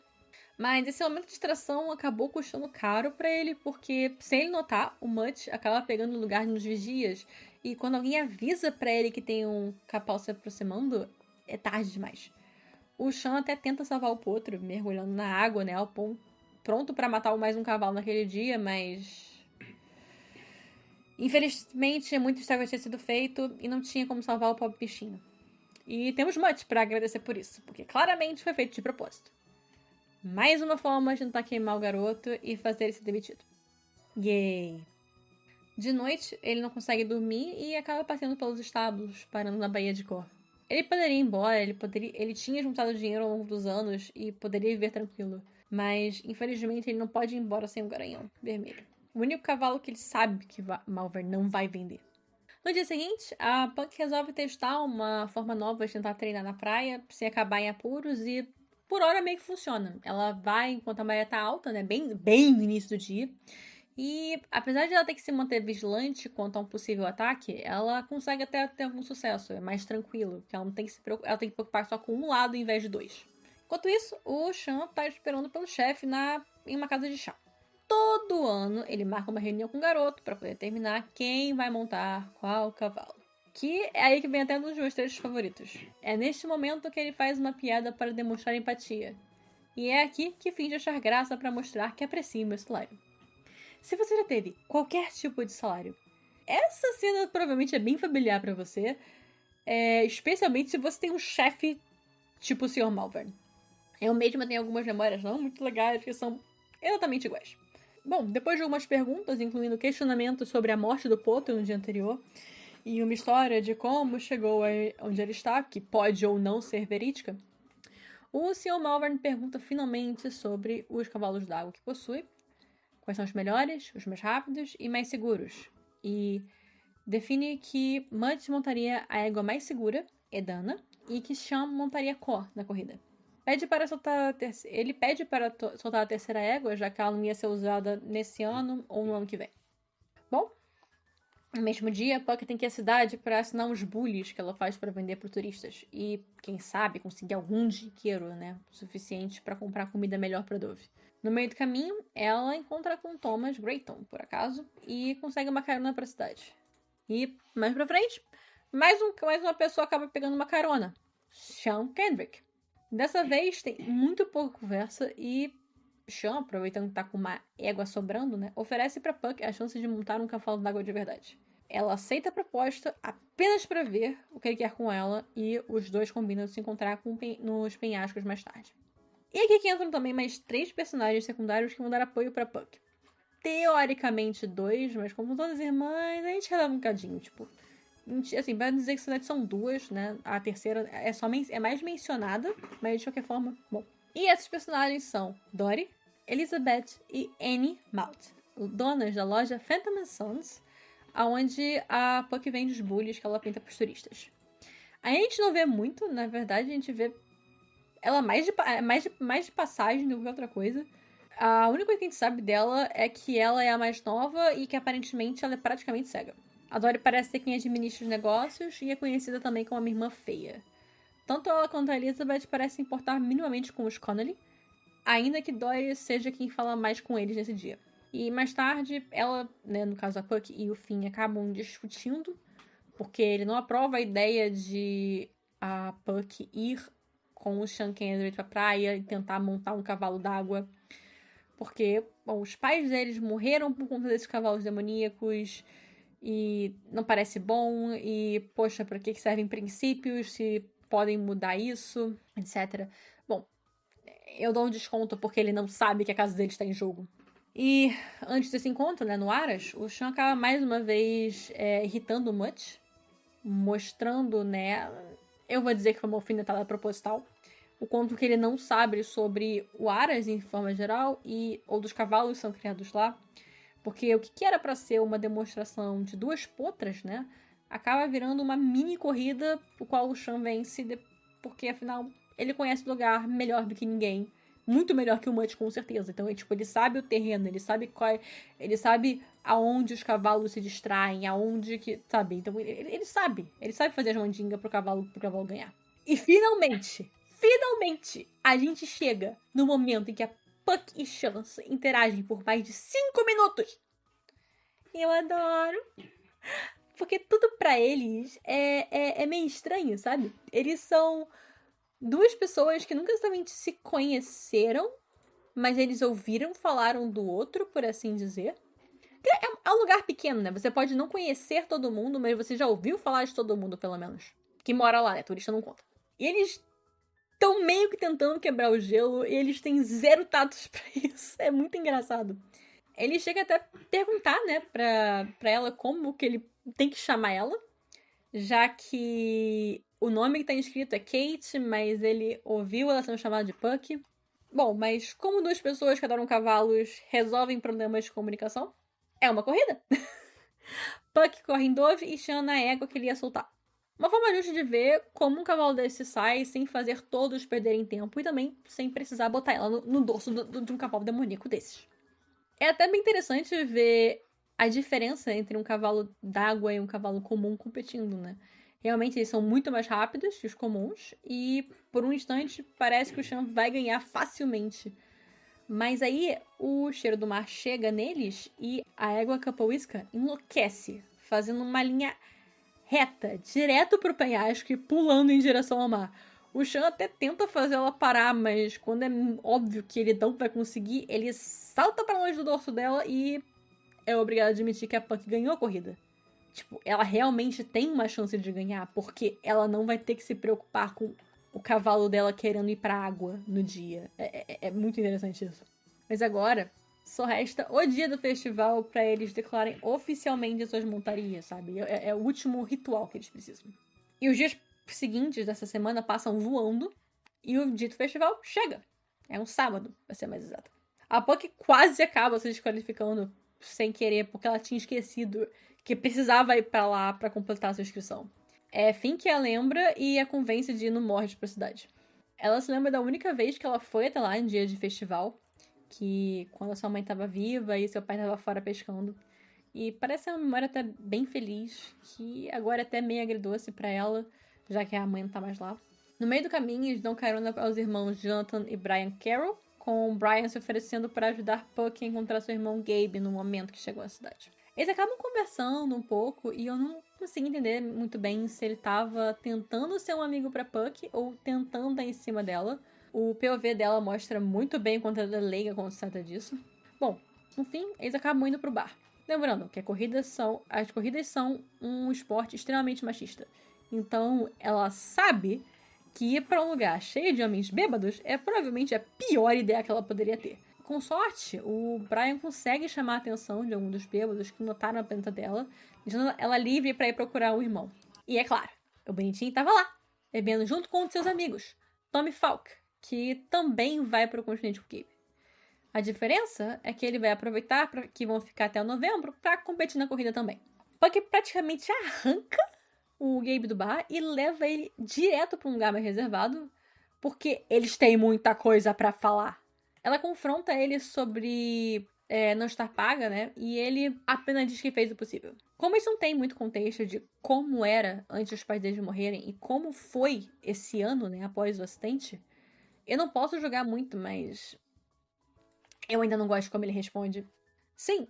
Mas esse momento de distração acabou custando caro pra ele, porque, sem ele notar, o Mutt acaba pegando lugar nos vigias. E quando alguém avisa pra ele que tem um capau se aproximando, é tarde demais. O Sean até tenta salvar o potro, mergulhando na água, né? Ao ponto, pronto pra matar mais um cavalo naquele dia, mas... Infelizmente, muito estava ter sido feito e não tinha como salvar o pobre bichinho. E temos Mutt pra agradecer por isso, porque claramente foi feito de propósito. Mais uma forma de tentar queimar o garoto e fazer ele ser demitido. Yay! De noite, ele não consegue dormir e acaba passeando pelos estábulos, parando na Baía de Cor. Ele poderia ir embora, ele tinha juntado dinheiro ao longo dos anos e poderia viver tranquilo. Mas, infelizmente, ele não pode ir embora sem o garanhão vermelho. O único cavalo que ele sabe que Malvar não vai vender. No dia seguinte, a Puck resolve testar uma forma nova de tentar treinar na praia, sem acabar em apuros e por hora meio que funciona. Ela vai enquanto a maré tá alta, né? Bem no início do dia. E apesar de ela ter que se manter vigilante quanto a um possível ataque, ela consegue até ter algum sucesso. É mais tranquilo, porque ela não tem que se preocupar, ela tem que preocupar só com um lado em vez de 2. Enquanto isso, o Sean tá esperando pelo chefe em uma casa de chá. Todo ano ele marca uma reunião com o garoto para poder determinar quem vai montar qual cavalo. Que é aí que vem até um dos meus trechos favoritos. É neste momento que ele faz uma piada para demonstrar empatia. E é aqui que finge achar graça para mostrar que aprecia o meu salário. Se você já teve qualquer tipo de salário, essa cena provavelmente é bem familiar para você, especialmente se você tem um chefe tipo o Sr. Malvern. Eu mesma tenho algumas memórias não muito legais que são exatamente iguais. Bom, depois de algumas perguntas, incluindo questionamentos sobre a morte do Potro no dia anterior, e uma história de como chegou onde ele está, que pode ou não ser verídica, o Sr. Malvern pergunta finalmente sobre os cavalos d'água que possui, quais são os melhores, os mais rápidos e mais seguros, e define que Mutt montaria a égua mais segura, Edana, e que Sean montaria Cor na corrida. Ele pede para soltar a terceira égua, já que ela não ia ser usada nesse ano ou no ano que vem. Bom, no mesmo dia, Puck tem que ir à cidade para assinar uns bullies que ela faz para vender para turistas. E, quem sabe, conseguir algum dinheiro, né? O suficiente para comprar comida melhor para Dove. No meio do caminho, ela encontra com Thomas Grayton, por acaso, e consegue uma carona para a cidade. E, mais pra frente, mais uma pessoa acaba pegando uma carona. Sean Kendrick. Dessa vez, tem muito pouca conversa e Sean, aproveitando que tá com uma égua sobrando, né, oferece pra Puck a chance de montar um cavalo d'água de verdade. Ela aceita a proposta apenas para ver o que ele quer com ela e os dois combinam se encontrar nos penhascos mais tarde. E aqui que entram também mais 3 personagens secundários que vão dar apoio pra Puck. Teoricamente 2, mas como todas as irmãs, a gente releva um bocadinho, tipo... Assim, pra dizer que cidade são 2, né? A terceira é mais mencionada, mas de qualquer forma, bom. E esses personagens são Dory, Elizabeth e Annie Maud, donas da loja Phantom Sons, onde a Puck vende os bullies que ela pinta pros turistas. A gente não vê muito, na verdade, a gente vê ela mais de passagem do que outra coisa. A única coisa que a gente sabe dela é que ela é a mais nova e que aparentemente ela é praticamente cega. A Dory parece ser quem administra os negócios e é conhecida também como uma irmã feia. Tanto ela quanto a Elizabeth parecem se importar minimamente com os Connolly, ainda que Dory seja quem fala mais com eles nesse dia. E mais tarde, ela, né, no caso a Puck e o Finn, acabam discutindo, porque ele não aprova a ideia de a Puck ir com o Sean Kendrick pra praia e tentar montar um cavalo d'água, Porque, bom, os pais deles morreram por conta desses cavalos demoníacos e não parece bom. E, poxa, pra que servem princípios se podem mudar isso, etc. Bom, eu dou um desconto porque ele não sabe que a casa dele está em jogo. E antes desse encontro, né, no Aras, o Sean acaba mais uma vez irritando o Mutt, mostrando, né, eu vou dizer que foi uma alfinetada proposital, o quanto que ele não sabe sobre o Aras em forma geral e outros cavalos são criados lá, porque o que era para ser uma demonstração de duas potras, né, acaba virando uma mini corrida, o qual o Sean vence, porque afinal ele conhece o lugar melhor do que ninguém. Muito melhor que o Mutt, com certeza. Então, ele sabe o terreno, ele sabe ele sabe aonde os cavalos se distraem, aonde que, sabe? Então, ele sabe fazer as mandingas pro cavalo ganhar. E finalmente, a gente chega no momento em que a Puck e Chance interagem por mais de 5 minutos. Eu adoro. Porque tudo pra eles é meio estranho, sabe? Eles são duas pessoas que nunca exatamente se conheceram, mas eles ouviram falar um do outro, por assim dizer. É um lugar pequeno, né? Você pode não conhecer todo mundo, mas você já ouviu falar de todo mundo, pelo menos. Que mora lá, né? Turista não conta. E eles estão meio que tentando quebrar o gelo e eles têm zero tatos pra isso. É muito engraçado. Ele chega até a perguntar, né, pra ela como que ele tem que chamar ela, já que o nome que tá inscrito é Kate, mas ele ouviu ela sendo chamada de Puck. Bom, mas como duas pessoas que adoram cavalos resolvem problemas de comunicação? É uma corrida. Puck corre em Dove e Sean na égua que ele ia soltar. Uma forma justa de ver como um cavalo desse sai sem fazer todos perderem tempo e também sem precisar botar ela no dorso de um cavalo demoníaco desses. É até bem interessante ver a diferença entre um cavalo d'água e um cavalo comum competindo, né? Realmente eles são muito mais rápidos que os comuns e por um instante parece que o Sean vai ganhar facilmente. Mas aí o cheiro do mar chega neles e a égua Capoisca enlouquece, fazendo uma linha reta, direto pro penhasco e pulando em direção ao mar. O Sean até tenta fazer ela parar, mas quando é óbvio que ele não vai conseguir, ele salta para longe do dorso dela e é obrigado a admitir que a Puck ganhou a corrida. Tipo, ela realmente tem uma chance de ganhar, porque ela não vai ter que se preocupar com o cavalo dela querendo ir pra água no dia. É muito interessante isso. Mas agora, só resta o dia do festival pra eles declararem oficialmente suas montarias, sabe? É o último ritual que eles precisam. E os dias seguintes dessa semana passam voando e o dito festival chega. É um sábado, pra ser mais exato. A Puck quase acaba se desqualificando sem querer, porque ela tinha esquecido que precisava ir pra lá pra completar a sua inscrição. É Finn que a lembra e a convence de ir no Morris pra cidade. Ela se lembra da única vez que ela foi até lá em dia de festival, que quando a sua mãe tava viva e seu pai tava fora pescando. E parece uma memória até bem feliz, que agora é até meio agridoce pra ela, já que a mãe não tá mais lá. No meio do caminho, eles dão carona aos irmãos Jonathan e Brian Carroll, com Brian se oferecendo para ajudar Puck a encontrar seu irmão Gabe no momento que chegou à cidade. Eles acabam conversando um pouco e eu não consigo entender muito bem se ele tava tentando ser um amigo pra Puck ou tentando dar em cima dela. O POV dela mostra muito bem quanto ela é leiga quando se trata disso. Bom, no fim, eles acabam indo pro bar. Lembrando que as corridas são um esporte extremamente machista. Então, ela sabe que ir pra um lugar cheio de homens bêbados é provavelmente a pior ideia que ela poderia ter. Com sorte, o Brian consegue chamar a atenção de algum dos bêbados que notaram a presença dela, deixando ela livre para ir procurar o irmão. E é claro, o bonitinho estava lá, bebendo junto com um de seus amigos, Tommy Falk, que também vai para o continente com o Gabe. A diferença é que ele vai aproveitar que vão ficar até novembro para competir na corrida também. Puck praticamente arranca o Gabe do bar e leva ele direto para um lugar mais reservado, porque eles têm muita coisa para falar. Ela confronta ele sobre não estar paga, né? E ele apenas diz que fez o possível. Como isso não tem muito contexto de como era antes dos pais deles morrerem e como foi esse ano, né? Após o acidente, eu não posso julgar muito, mas eu ainda não gosto de como ele responde. Sim,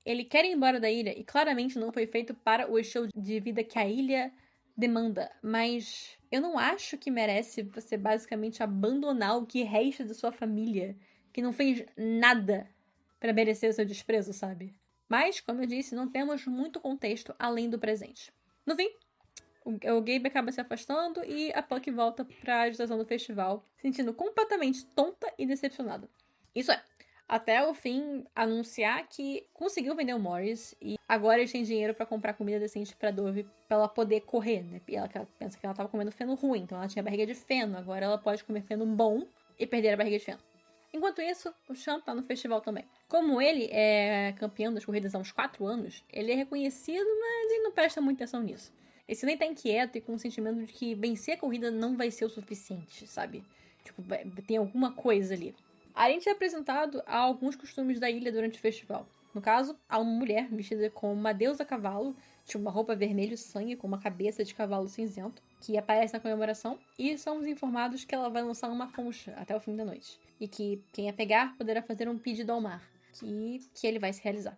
ele quer ir embora da ilha e claramente não foi feito para o estilo de vida que a ilha demanda, mas eu não acho que merece você basicamente abandonar o que resta da sua família que não fez nada pra merecer o seu desprezo, sabe? Mas, como eu disse, não temos muito contexto além do presente. No fim, o Gabe acaba se afastando e a Puck volta pra agitação do festival, sentindo completamente tonta e decepcionada. Isso é, até o fim anunciar que conseguiu vender o Morris e agora eles têm dinheiro pra comprar comida decente pra Dove pra ela poder correr, né? E ela pensa que ela tava comendo feno ruim, então ela tinha barriga de feno, agora ela pode comer feno bom e perder a barriga de feno. Enquanto isso, o Sean tá no festival também. Como ele é campeão das corridas há uns 4 anos, ele é reconhecido, mas ele não presta muita atenção nisso. Ele nem tá inquieto e com o sentimento de que vencer a corrida não vai ser o suficiente, sabe? Tipo, tem alguma coisa ali. A gente é apresentado a alguns costumes da ilha durante o festival. No caso, há uma mulher vestida como uma deusa cavalo, tipo uma roupa vermelho sangue com uma cabeça de cavalo cinzento, que aparece na comemoração, e somos informados que ela vai lançar uma concha até o fim da noite. E que quem a pegar poderá fazer um pedido ao mar, que ele vai se realizar.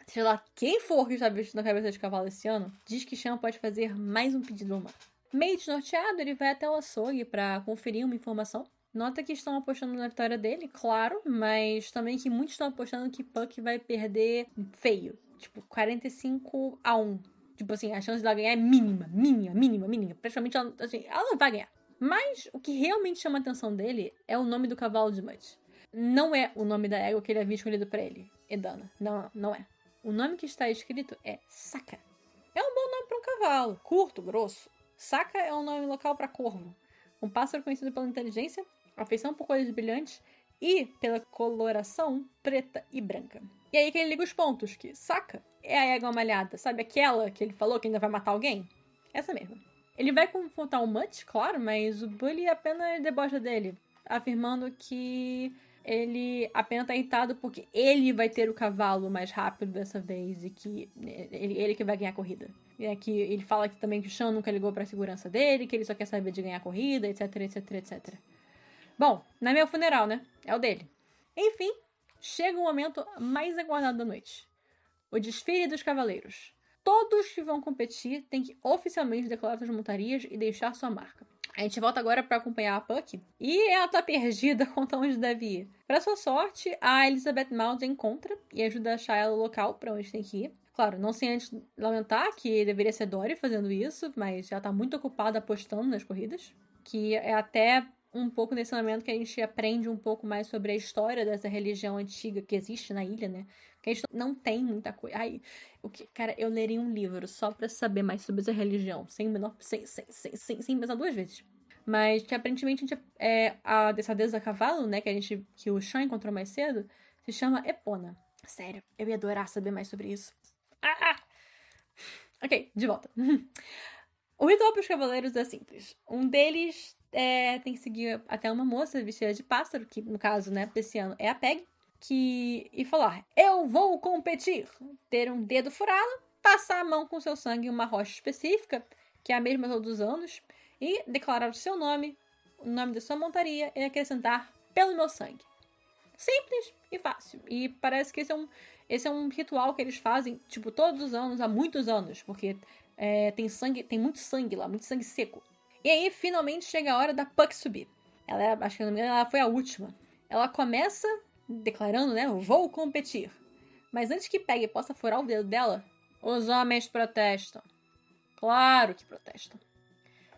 Sei lá, quem for que está vestido na cabeça de cavalo esse ano, diz que Sean pode fazer mais um pedido ao mar. Meio desnorteado, ele vai até o açougue para conferir uma informação. Nota que estão apostando na vitória dele, claro, mas também que muitos estão apostando que Puck vai perder feio. Tipo, 45-1. Tipo assim, a chance dela ganhar é mínima. Praticamente, ela não vai ganhar. Mas o que realmente chama a atenção dele é o nome do cavalo de Mud. Não é o nome da égua que ele havia escolhido pra ele, Edana. Não é. O nome que está escrito é Saka. É um bom nome para um cavalo, curto, grosso. Saka é um nome local para corvo. Um pássaro conhecido pela inteligência, afeição por cores brilhantes e pela coloração preta e branca. E aí que ele liga os pontos, que Saka é a égua malhada, sabe aquela que ele falou que ainda vai matar alguém? Essa mesmo. Ele vai confrontar o Mutt, claro, mas o Bully apenas debocha dele, afirmando que ele apenas tá irritado porque ele vai ter o cavalo mais rápido dessa vez e que ele que vai ganhar a corrida. E aqui ele fala aqui também que o Sean nunca ligou pra segurança dele, que ele só quer saber de ganhar a corrida, etc. Bom, não é meu funeral, né? É o dele. Enfim, chega o momento mais aguardado da noite. O desfile dos cavaleiros. Todos que vão competir têm que oficialmente declarar suas montarias e deixar sua marca. A gente volta agora para acompanhar a Puck e ela tá perdida quanto a onde deve ir. Para sua sorte, a Elizabeth Mound encontra e ajuda a achar ela o local para onde tem que ir. Claro, não sem antes lamentar que deveria ser Dory fazendo isso, mas ela tá muito ocupada apostando nas corridas, que é até um pouco nesse momento que a gente aprende um pouco mais sobre a história dessa religião antiga que existe na ilha, né? Porque a gente não tem muita coisa. Cara, eu leria um livro só pra saber mais sobre essa religião, sem pensar 2 vezes. Mas que aparentemente dessa deusa cavalo, né, que o Sean encontrou mais cedo, se chama Epona. Sério, eu ia adorar saber mais sobre isso. Ok, de volta. O ritual para os cavaleiros é simples. Um deles tem que seguir até uma moça vestida de pássaro, que no caso, né, desse ano é a Peg, e falar: eu vou competir. Ter um dedo furado, passar a mão com seu sangue em uma rocha específica, que é a mesma todos os anos, e declarar o seu nome, o nome da sua montaria e acrescentar pelo meu sangue. Simples e fácil. E parece que esse é um ritual que eles fazem, tipo, todos os anos, há muitos anos, porque tem muito sangue lá, muito sangue seco. E aí, finalmente, chega a hora da Puck subir. Acho que não me engano, ela foi a última. Ela começa declarando, né, eu vou competir. Mas antes que Peg possa furar o dedo dela, os homens protestam. Claro que protestam.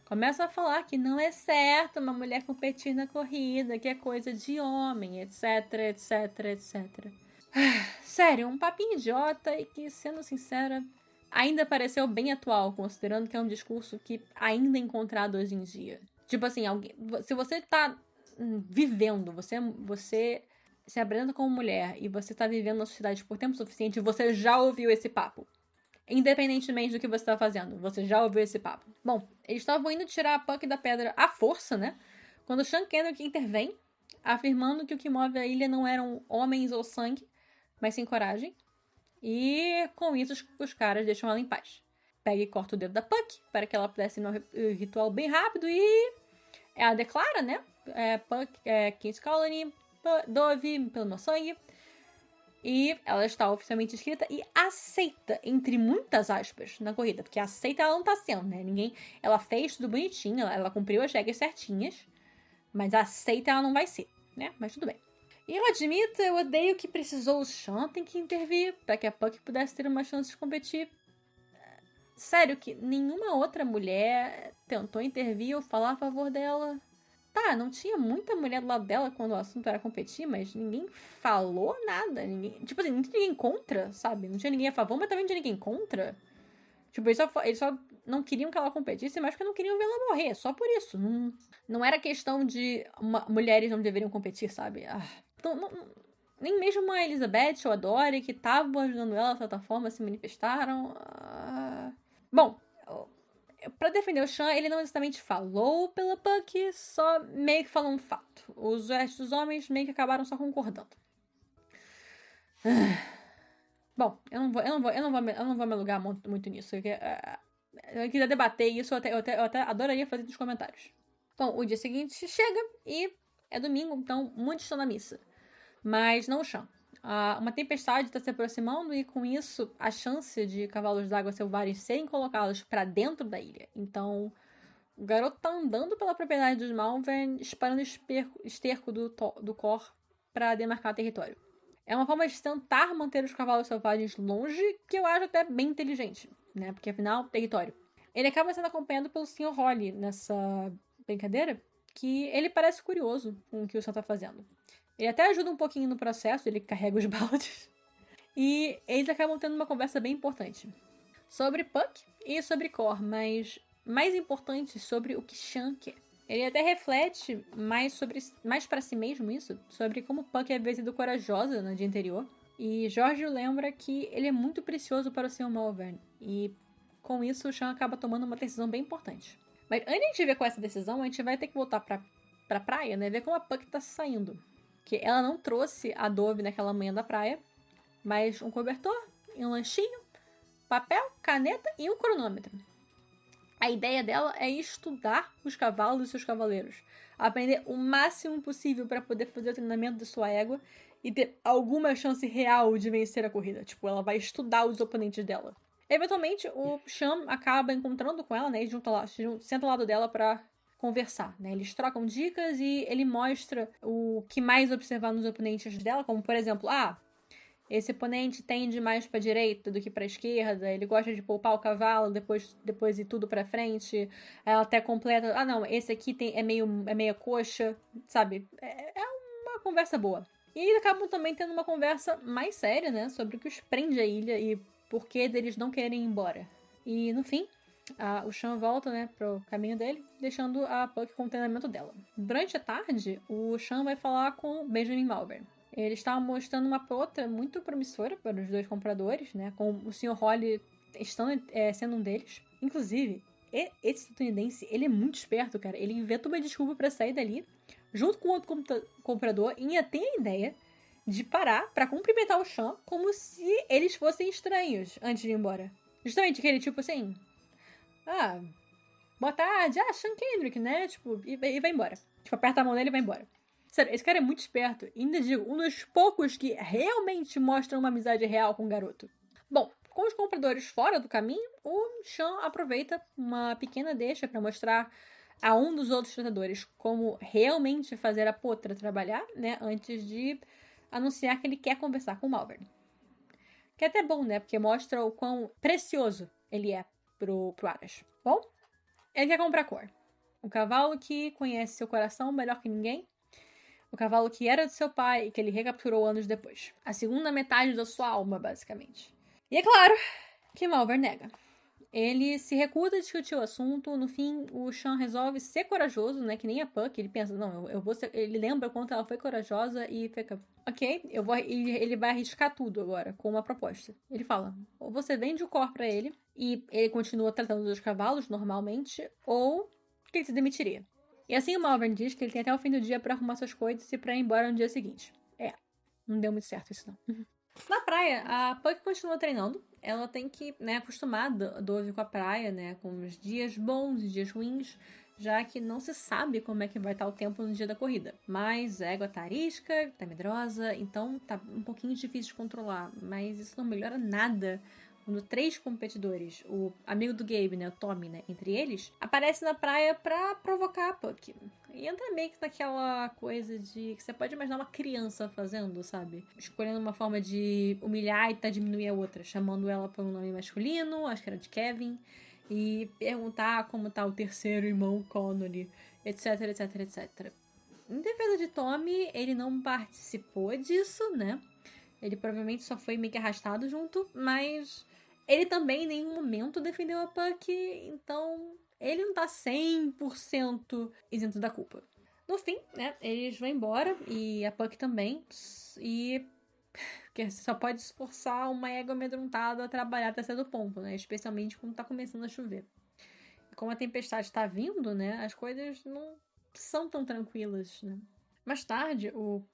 Começam a falar que não é certo uma mulher competir na corrida, que é coisa de homem, etc. Sério, um papinho idiota e que, sendo sincera, ainda pareceu bem atual, considerando que é um discurso que ainda é encontrado hoje em dia. Tipo assim, se você tá vivendo, você se apresenta como mulher e você tá vivendo na sociedade por tempo suficiente, você já ouviu esse papo. Independentemente do que você tá fazendo, você já ouviu esse papo. Bom, eles estavam indo tirar a Puck da pedra à força, né? Quando Sean Kendrick intervém, afirmando que o que move a ilha não eram homens ou sangue, mas sim coragem. E com isso os caras deixam ela em paz. Pega e corta o dedo da Puck para que ela pudesse ir no ritual bem rápido e ela declara, né? Puck, King's Colony, Dove, pelo meu sangue. E ela está oficialmente inscrita e aceita, entre muitas aspas, na corrida. Porque aceita ela não tá sendo, né? Ela fez tudo bonitinho, ela cumpriu as regras certinhas. Mas aceita ela não vai ser, né? Mas tudo bem. E eu admito, eu odeio que precisou o Sean tem que intervir para que a Puck pudesse ter uma chance de competir. Sério, que nenhuma outra mulher tentou intervir ou falar a favor dela. Tá, não tinha muita mulher do lado dela quando o assunto era competir, mas ninguém falou nada. Ninguém, tipo assim, não tinha ninguém contra, sabe? Não tinha ninguém a favor, mas também não tinha ninguém contra. Tipo, eles só não queriam que ela competisse, mas porque não queriam ver ela morrer. Só por isso. Não era questão de mulheres não deveriam competir, sabe? Nem mesmo a Elizabeth ou a Dory, que estavam ajudando ela de certa forma, se manifestaram. Bom, pra defender o Sean, ele não necessariamente falou pela Puck, só meio que falou um fato. Os restos dos homens meio que acabaram só concordando. Bom, eu não vou me alugar muito nisso. Eu queria debater isso, eu até adoraria fazer nos comentários. Bom, o dia seguinte chega e é domingo, então muitos estão na missa. Mas não o Sean. Uma tempestade está se aproximando e com isso a chance de cavalos d'água selvagens serem colocados para dentro da ilha. Então o garoto tá andando pela propriedade dos Malvern, espalhando esterco do Cor para demarcar território. É uma forma de tentar manter os cavalos selvagens longe, que eu acho até bem inteligente, né? Porque afinal, território. Ele acaba sendo acompanhado pelo Sr. Holly nessa brincadeira, que ele parece curioso com o que o Sam tá fazendo. Ele até ajuda um pouquinho no processo, ele carrega os baldes. E eles acabam tendo uma conversa bem importante. Sobre Puck e sobre Cor, mas mais importante sobre o que Sean quer. Ele até reflete mais para si mesmo isso, sobre como Puck é sido corajosa no dia anterior. E Jorge lembra que ele é muito precioso para o Sr. Malvern. E com isso o Sean acaba tomando uma decisão bem importante. Mas antes de a gente ver com essa decisão, a gente vai ter que voltar pra praia, né? Ver como a Puck tá saindo. Que ela não trouxe a Dove naquela manhã da praia, mas um cobertor e um lanchinho, papel, caneta e um cronômetro. A ideia dela é estudar os cavalos e seus cavaleiros, aprender o máximo possível para poder fazer o treinamento de sua égua e ter alguma chance real de vencer a corrida. Tipo, ela vai estudar os oponentes dela. Eventualmente, o Sean acaba encontrando com ela, né? E senta ao lado dela para conversar, né? Eles trocam dicas e ele mostra o que mais observar nos oponentes dela, como, por exemplo, esse oponente tende mais pra direita do que pra esquerda, ele gosta de poupar o cavalo, depois ir tudo pra frente, ela até completa, não, esse aqui é meia coxa, sabe? É uma conversa boa. E eles acabam também tendo uma conversa mais séria, né, sobre o que os prende à ilha e por que deles não querem ir embora. E, no fim, o Sean volta, né, pro caminho dele, deixando a Puck com o treinamento dela. Durante a tarde, o Sean vai falar com Benjamin Malvern. Ele está mostrando uma plota muito promissora para os dois compradores, né? Com o Sr. Holly sendo um deles. Inclusive, esse estadunidense, ele é muito esperto, cara. Ele inventa uma desculpa para sair dali, junto com outro comprador, e ainda tem a ideia de parar para cumprimentar o Sean como se eles fossem estranhos antes de ir embora. Justamente aquele tipo assim... boa tarde, Sean Kendrick, né? Tipo, e vai embora. Tipo, aperta a mão dele e vai embora. Sério, esse cara é muito esperto. E ainda digo, um dos poucos que realmente mostram uma amizade real com o garoto. Bom, com os compradores fora do caminho, o Sean aproveita uma pequena deixa para mostrar a um dos outros tratadores como realmente fazer a potra trabalhar, né? Antes de anunciar que ele quer conversar com o Malvern. Que é até bom, né? Porque mostra o quão precioso ele é pro Aras. Bom, ele quer comprar Cor. Um cavalo que conhece seu coração melhor que ninguém. O cavalo que era de seu pai e que ele recapturou anos depois. A segunda metade da sua alma, basicamente. E é claro que Malvern nega. Ele se recusa a discutir o assunto. No fim, o Sean resolve ser corajoso, né? Que nem a Puck. Ele pensa, não, eu vou ser... Ele lembra o quanto ela foi corajosa e fica... Ok, ele vai arriscar tudo agora, com uma proposta. Ele fala, ou você vende o Cor pra ele e ele continua tratando dos cavalos normalmente, ou que ele se demitiria. E assim o Malvern diz que ele tem até o fim do dia pra arrumar suas coisas e pra ir embora no dia seguinte. Não deu muito certo isso não. Na praia, a Puck continua treinando. Ela tem que, né, acostumar a Dove com a praia, né, com os dias bons e dias ruins, já que não se sabe como é que vai estar o tempo no dia da corrida. Mas a égua tá arisca, tá medrosa, então tá um pouquinho difícil de controlar. Mas isso não melhora nada quando 3 competidores, o amigo do Gabe, né, o Tommy, né, entre eles, aparece na praia pra provocar a Puck. E entra meio que naquela coisa de que você pode imaginar uma criança fazendo, sabe? Escolhendo uma forma de humilhar e tentar diminuir a outra, chamando ela por um nome masculino, acho que era de Kevin, e perguntar como tá o terceiro irmão Connolly, etc, etc, etc. Em defesa de Tommy, ele não participou disso, né? Ele provavelmente só foi meio que arrastado junto, mas ele também em nenhum momento defendeu a Puck, então ele não tá 100% isento da culpa. No fim, né, eles vão embora, e a Puck também, e porque você só pode esforçar uma égua amedrontada a trabalhar até certo ponto, né, especialmente quando tá começando a chover. E como a tempestade tá vindo, né, as coisas não são tão tranquilas, né. Mais tarde,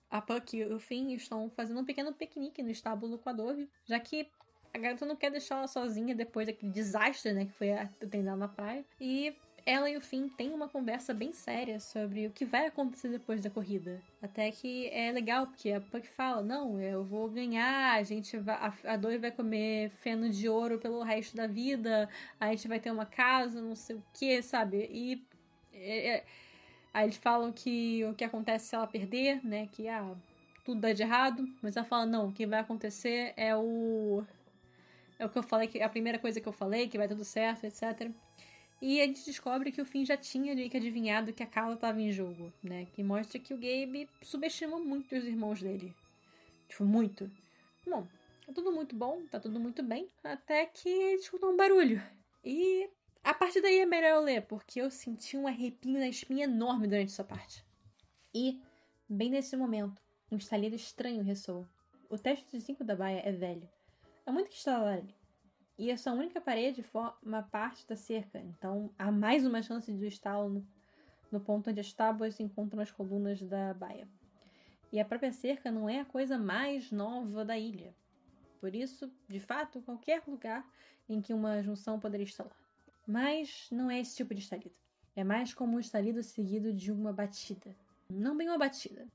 a Puck e o Finn estão fazendo um pequeno piquenique no estábulo com a Dove, já que a garota não quer deixar ela sozinha depois daquele desastre, né, que foi o treinado na praia. E ela e o Finn têm uma conversa bem séria sobre o que vai acontecer depois da corrida. Até que é legal, porque a Puck fala, não, eu vou ganhar, a Dove vai comer feno de ouro pelo resto da vida, a gente vai ter uma casa, não sei o que, sabe? E... Aí eles falam que o que acontece se ela perder, né? Que tudo dá de errado. Mas ela fala, não, o que vai acontecer é o que eu falei, que a primeira coisa que eu falei, que vai tudo certo, etc. E a gente descobre que o Finn já tinha meio que adivinhado que a Carla estava em jogo, né? Que mostra que o Gabe subestima muito os irmãos dele. Tipo, muito. Bom, tá tudo muito bom, tá tudo muito bem, até que eles escutam um barulho. E a partir daí é melhor eu ler, porque eu senti um arrepio na espinha enorme durante essa parte. E, bem nesse momento, um estalido estranho ressoa. O teste de 5 da baia é velho. Há muito que instalar ele. E a sua única parede forma parte da cerca, então há mais uma chance de o estalo no ponto onde as tábuas se encontram nas colunas da baia. E a própria cerca não é a coisa mais nova da ilha. Por isso, de fato, qualquer lugar em que uma junção poderia instalar. Mas não é esse tipo de estalido. É mais como um estalido seguido de uma batida. Não bem uma batida,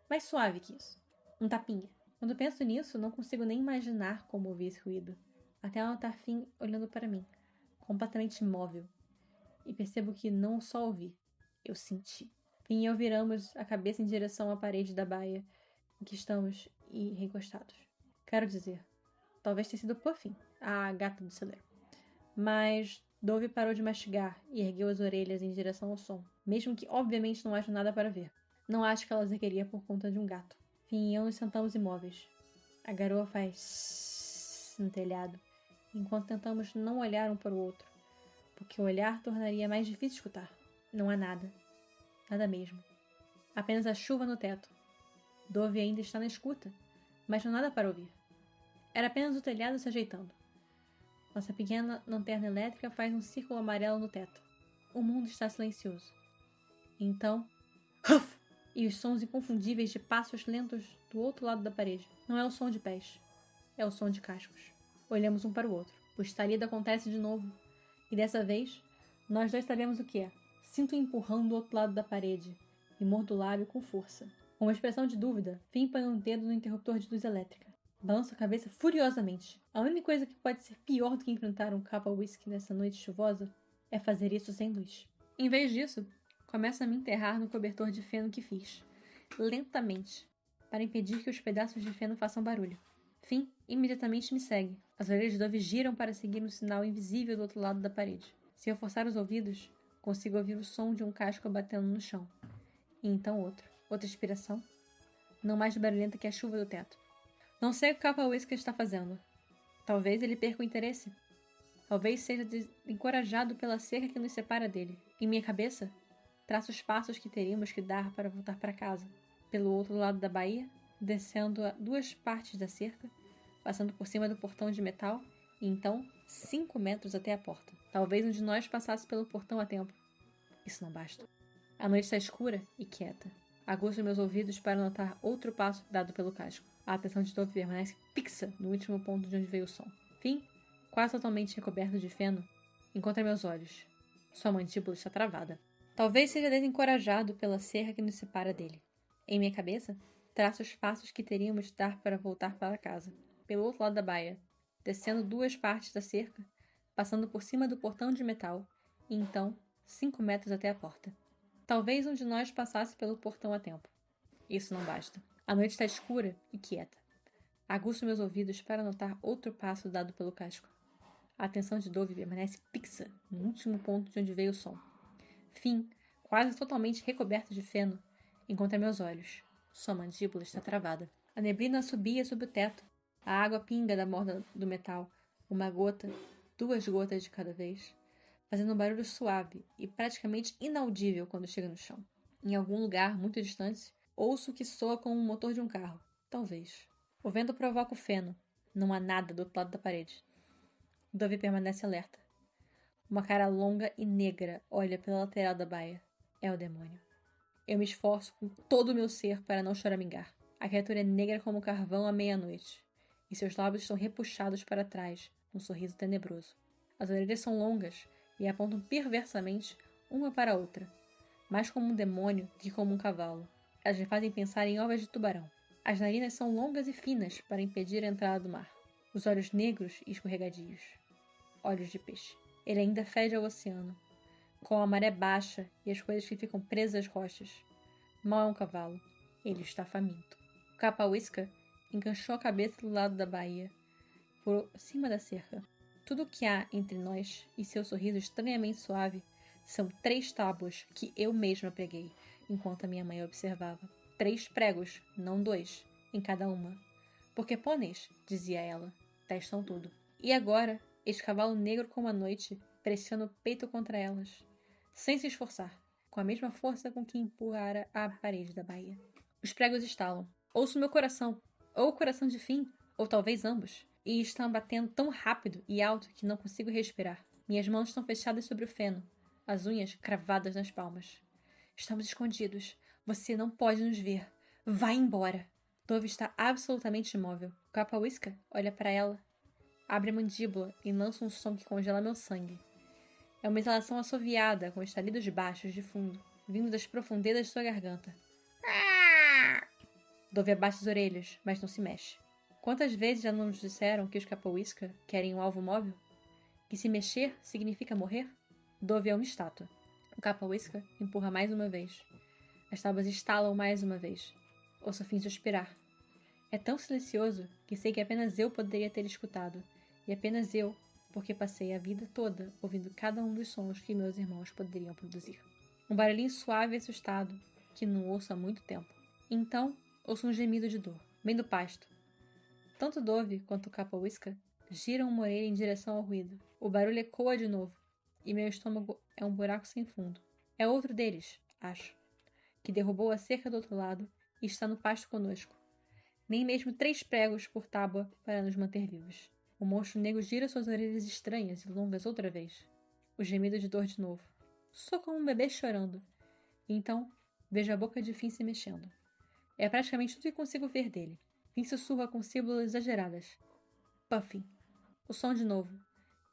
mais suave que isso. Um tapinha. Quando penso nisso, não consigo nem imaginar como ouvir esse ruído. Até ela notar Finn olhando para mim, completamente imóvel. E percebo que não só ouvi, eu senti. Finn e eu viramos a cabeça em direção à parede da baia em que estamos e recostados. Quero dizer, talvez tenha sido Puffin, a gata do celeiro. Mas Dove parou de mastigar e ergueu as orelhas em direção ao som, mesmo que obviamente não haja nada para ver. Não acho que ela ergueria por conta de um gato. Finn e eu nos sentamos imóveis. A garoa faz no telhado, enquanto tentamos não olhar um para o outro, porque o olhar tornaria mais difícil escutar. Não há nada. Nada mesmo. Apenas a chuva no teto. Dove ainda está na escuta, mas não há nada para ouvir. Era apenas o telhado se ajeitando. Nossa pequena lanterna elétrica faz um círculo amarelo no teto. O mundo está silencioso. Então... Huff! E os sons inconfundíveis de passos lentos do outro lado da parede. Não é o som de pés. É o som de cascos. Olhamos um para o outro. O estalido acontece de novo. E dessa vez, nós dois sabemos o que é. Sinto um empurrão do outro lado da parede. E mordo o lábio com força. Com uma expressão de dúvida, Finn põe um dedo no interruptor de luz elétrica. Balança a cabeça furiosamente. A única coisa que pode ser pior do que enfrentar um capa whisky nessa noite chuvosa é fazer isso sem luz. Em vez disso, começa a me enterrar no cobertor de feno que fiz, lentamente, para impedir que os pedaços de feno façam barulho. Finn imediatamente me segue. As orelhas de Dove giram para seguir um sinal invisível do outro lado da parede. Se eu forçar os ouvidos, consigo ouvir o som de um casco batendo no chão. E então outro. Outra inspiração. Não mais barulhenta que a chuva do teto. Não sei o que o Capa Whisky está fazendo. Talvez ele perca o interesse. Talvez seja encorajado pela cerca que nos separa dele. Em minha cabeça, traço os passos que teríamos que dar para voltar para casa. Pelo outro lado da baía, descendo a 2 partes da cerca, passando por cima do portão de metal, e então 5 metros até a porta. Talvez um de nós passasse pelo portão a tempo. Isso não basta. A noite está escura e quieta. Aguço meus ouvidos para notar outro passo dado pelo casco. A atenção de Dove permanece fixa no último ponto de onde veio o som. Finn, quase totalmente recoberto de feno, encontra meus olhos. Sua mandíbula está travada. Talvez seja desencorajado pela cerca que nos separa dele. Em minha cabeça, traço os passos que teríamos de dar para voltar para casa. Pelo outro lado da baia, descendo 2 partes da cerca, passando por cima do portão de metal, e então 5 metros até a porta. Talvez um de nós passasse pelo portão a tempo. Isso não basta. A noite está escura e quieta. Aguço meus ouvidos para notar outro passo dado pelo casco. A atenção de Dove permanece fixa no último ponto de onde veio o som. Finn, quase totalmente recoberto de feno, encontra meus olhos. Sua mandíbula está travada. A neblina subia sob o teto. A água pinga da borda do metal. Uma gota, 2 gotas de cada vez, fazendo um barulho suave e praticamente inaudível quando chega no chão. Em algum lugar muito distante, ouço o que soa como o motor de um carro. Talvez. O vento provoca o feno. Não há nada do outro lado da parede. Dove permanece alerta. Uma cara longa e negra olha pela lateral da baia. É o demônio. Eu me esforço com todo o meu ser para não choramingar. A criatura é negra como carvão à meia-noite, e seus lábios estão repuxados para trás, num sorriso tenebroso. As orelhas são longas e apontam perversamente uma para a outra, mais como um demônio do que como um cavalo. Elas me fazem pensar em ovas de tubarão. As narinas são longas e finas para impedir a entrada do mar. Os olhos negros e escorregadios. Olhos de peixe. Ele ainda fede ao oceano, com a maré baixa e as coisas que ficam presas às rochas. Mal é um cavalo. Ele está faminto. O Capa-Whisker enganchou a cabeça do lado da baía, por cima da cerca. Tudo o que há entre nós e seu sorriso estranhamente suave são 3 tábuas que eu mesma preguei, enquanto a minha mãe observava. 3 pregos, não 2, em cada uma. Porque pôneis, dizia ela, testam tudo. E agora, este cavalo negro como a noite pressiona o peito contra elas, sem se esforçar, com a mesma força com que empurrara a parede da baía. Os pregos estalam. Ouço meu coração, ou o coração de Finn, ou talvez ambos, e estão batendo tão rápido e alto que não consigo respirar. Minhas mãos estão fechadas sobre o feno, as unhas cravadas nas palmas. Estamos escondidos. Você não pode nos ver. Vai embora. Dove está absolutamente imóvel. O Capa-Whisker olha para ela, abre a mandíbula e lança um som que congela meu sangue. É uma exalação assoviada, com estalidos baixos de fundo, vindo das profundezas de sua garganta. Dove abaixa as orelhas, mas não se mexe. Quantas vezes já não nos disseram que os Capa-Whisker querem um alvo móvel? Que se mexer significa morrer? Dove é uma estátua. O Capa-Whisker empurra mais uma vez. As tábuas estalam mais uma vez. Ouço Finn suspirar. É tão silencioso que sei que apenas eu poderia ter escutado. E apenas eu, porque passei a vida toda ouvindo cada um dos sons que meus irmãos poderiam produzir. Um barulhinho suave e assustado, que não ouço há muito tempo. Então, ouço um gemido de dor, bem do pasto. Tanto Dove quanto o Capa-Whisker giram uma orelha em direção ao ruído. O barulho ecoa de novo, e meu estômago é um buraco sem fundo. É outro deles, acho, que derrubou a cerca do outro lado e está no pasto conosco. Nem mesmo 3 pregos por tábua para nos manter vivos. O monstro negro gira suas orelhas estranhas e longas outra vez. O gemido de dor de novo. Sou como um bebê chorando. E então, vejo a boca de Finn se mexendo. É praticamente tudo que consigo ver dele. Finn sussurra com sílabas exageradas. Puffin. O som de novo.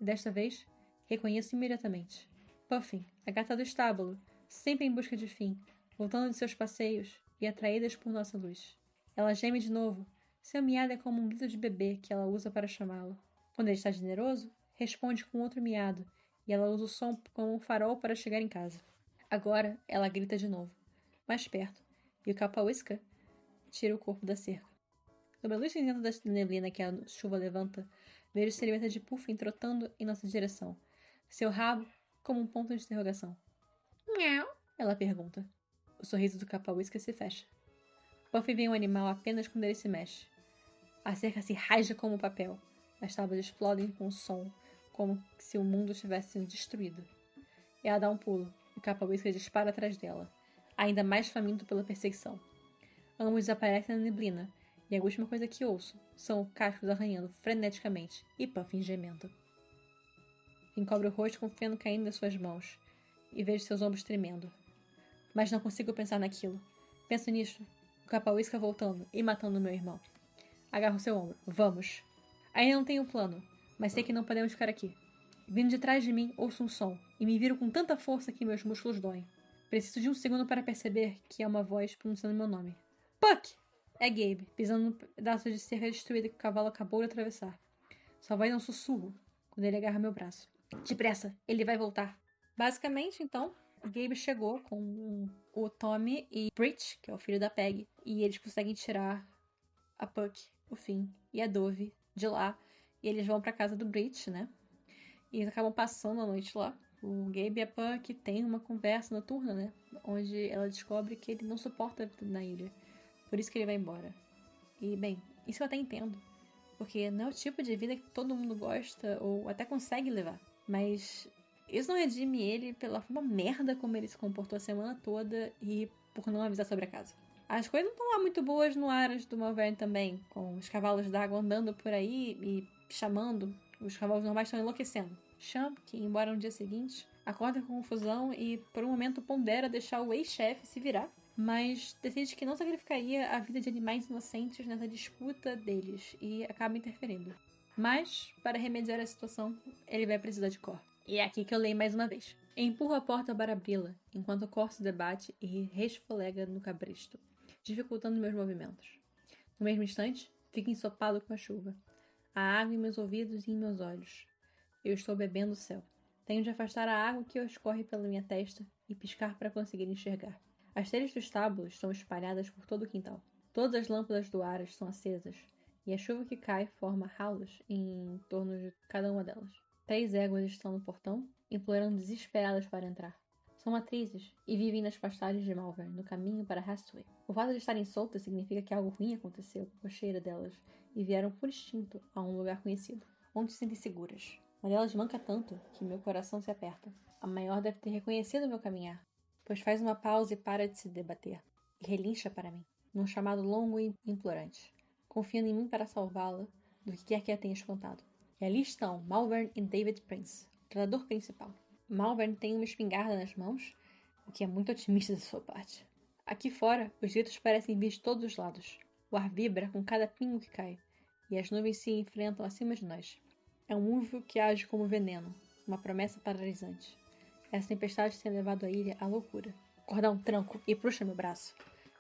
E desta vez, reconheço imediatamente. Puffin, a gata do estábulo, sempre em busca de Finn, voltando de seus passeios e atraídas por nossa luz. Ela geme de novo. Seu miado é como um grito de bebê que ela usa para chamá-lo. Quando ele está generoso, responde com outro miado, e ela usa o som como um farol para chegar em casa. Agora, ela grita de novo, mais perto, e o Capa-Whisker tira o corpo da cerca. Sob a luz cinzenta da neblina que a chuva levanta, vejo a silhueta de Puffin trotando em nossa direção, seu rabo como um ponto de interrogação. Miau, ela pergunta. O sorriso do Capa-Whisker se fecha. Puffin vê um animal apenas quando ele se mexe. A cerca se rasga como papel. As tábuas explodem com um som, como se o mundo estivesse sendo destruído. Ela dá um pulo, e o Capa-Whisker dispara atrás dela, ainda mais faminto pela perseguição. Ambos desaparecem na neblina, e a última coisa que ouço são cascos arranhando freneticamente e Puffin gemendo. Encobre o rosto com o feno caindo das suas mãos, e vejo seus ombros tremendo. Mas não consigo pensar naquilo. Penso nisto. O Capa-Whisker voltando e matando meu irmão. Agarro seu ombro. Vamos. Ainda não tenho plano, mas sei que não podemos ficar aqui. Vindo de trás de mim, ouço um som, e me viro com tanta força que meus músculos doem. Preciso de um segundo para perceber que é uma voz pronunciando meu nome. Puck! É Gabe, pisando no pedaço de cerca destruída que o cavalo acabou de atravessar. Sua voz é um sussurro quando ele agarra meu braço. Depressa, ele vai voltar. Basicamente, então, o Gabe chegou com o Tommy e Brit, que é o filho da Peg, e eles conseguem tirar a Puck, o Finn e a Dove de lá. E eles vão pra casa do Brit, né? E eles acabam passando a noite lá. O Gabe e a Puck têm uma conversa noturna, né? Onde ela descobre que ele não suporta a vida na ilha. Por isso que ele vai embora. E, bem, isso eu até entendo. Porque não é o tipo de vida que todo mundo gosta ou até consegue levar. Mas isso não redime ele pela forma merda como ele se comportou a semana toda e por não avisar sobre a casa. As coisas não estão lá muito boas no Aras do Malvern também, com os cavalos d'água andando por aí e chamando. Os cavalos normais estão enlouquecendo. Cham, que embora no dia seguinte, acorda com confusão e por um momento pondera deixar o ex-chefe se virar, mas decide que não sacrificaria a vida de animais inocentes nessa disputa deles e acaba interferindo. Mas, para remediar a situação, ele vai precisar de Cor. E é aqui que eu leio mais uma vez. Empurro a porta para abri-la, enquanto Cor se debate e resfolega no cabresto, dificultando meus movimentos. No mesmo instante, fico ensopado com a chuva. Há água em meus ouvidos e em meus olhos. Eu estou bebendo o céu. Tenho de afastar a água que escorre pela minha testa e piscar para conseguir enxergar. As telhas dos estábulos estão espalhadas por todo o quintal. Todas as lâmpadas do Aras são acesas, e a chuva que cai forma raulas em torno de cada uma delas. 3 éguas estão no portão, implorando desesperadas para entrar. São matrizes e vivem nas pastagens de Malvern, no caminho para Hastway. O fato de estarem soltas significa que algo ruim aconteceu com a cheira delas e vieram por instinto a um lugar conhecido, onde se sentem seguras. Uma delas manca tanto que meu coração se aperta. A maior deve ter reconhecido meu caminhar, pois faz uma pausa e para de se debater, e relincha para mim, num chamado longo e implorante, confiando em mim para salvá-la do que quer que a tenha espantado. E ali estão Malvern e David Prince, o tratador principal. Malvern tem uma espingarda nas mãos, o que é muito otimista da sua parte. Aqui fora, os gritos parecem vir de todos os lados. O ar vibra com cada pingo que cai, e as nuvens se enfrentam acima de nós. É um uivo que age como veneno, uma promessa paralisante. Essa tempestade tem levado a ilha à loucura. Cor dá um tranco e puxa meu braço.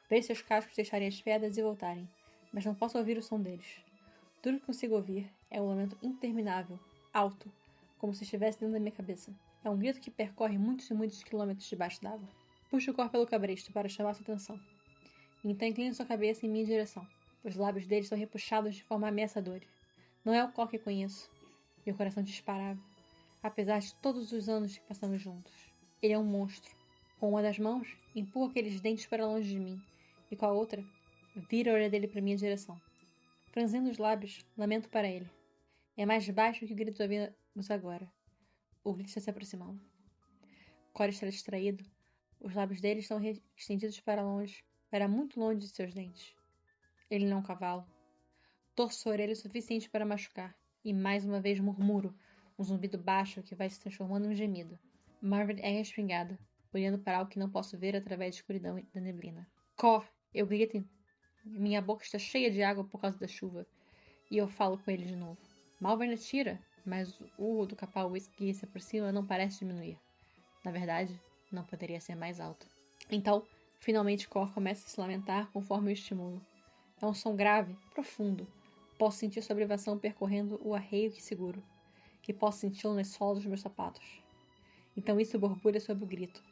Vejo seus cascos deixarem as pedras e voltarem, mas não posso ouvir o som deles. Tudo que consigo ouvir é um lamento interminável, alto, como se estivesse dentro da minha cabeça. É um grito que percorre muitos e muitos quilômetros debaixo d'água. Puxo o Cor pelo cabresto para chamar sua atenção. Então inclino sua cabeça em minha direção. Os lábios dele estão repuxados de forma ameaçadora. Não é o Cor que conheço. Meu coração disparava, apesar de todos os anos que passamos juntos. Ele é um monstro. Com uma das mãos, empurra aqueles dentes para longe de mim, e com a outra, vira a orelha dele para minha direção. Franzindo os lábios, lamento para ele. É mais baixo que o grito que ouvimos agora. O grito está se aproximando. Cor está distraído. Os lábios dele estão estendidos para longe, para muito longe de seus dentes. Ele não é um cavalo. Torço a orelha o suficiente para machucar, e mais uma vez murmuro, um zumbido baixo que vai se transformando em um gemido. Marvin é espingada, olhando para algo que não posso ver através da escuridão e da neblina. Cor! Eu grito. Minha boca está cheia de água por causa da chuva, e eu falo com ele de novo. Malvern atira, mas o urro do capau que se aproxima não parece diminuir. Na verdade, não poderia ser mais alto. Então, finalmente Cor começa a se lamentar conforme eu estimulo. É um som grave, profundo. Posso sentir sua privação percorrendo o arreio que seguro, e posso senti-lo nas solas dos meus sapatos. Então isso borbulha sob o grito.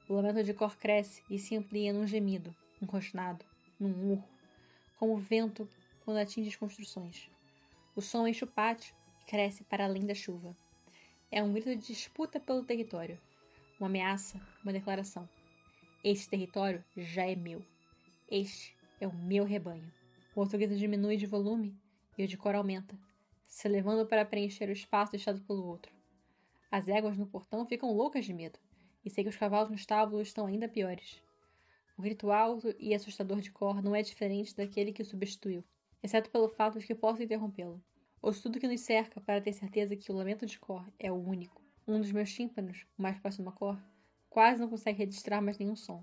O lamento de Cor cresce e se amplia num gemido, num rosnado, num urro, como o vento quando atinge as construções. O som enche o pátio e cresce para além da chuva. É um grito de disputa pelo território, uma ameaça, uma declaração. Este território já é meu. Este é o meu rebanho. O outro grito diminui de volume e o de Cor aumenta, se elevando para preencher o espaço deixado pelo outro. As éguas no portão ficam loucas de medo, e sei que os cavalos no estábulo estão ainda piores. O grito alto e assustador de Cor não é diferente daquele que o substituiu, exceto pelo fato de que posso interrompê-lo. Ouço tudo que nos cerca para ter certeza que o lamento de Cor é o único. Um dos meus tímpanos, o mais próximo a Cor, quase não consegue registrar mais nenhum som,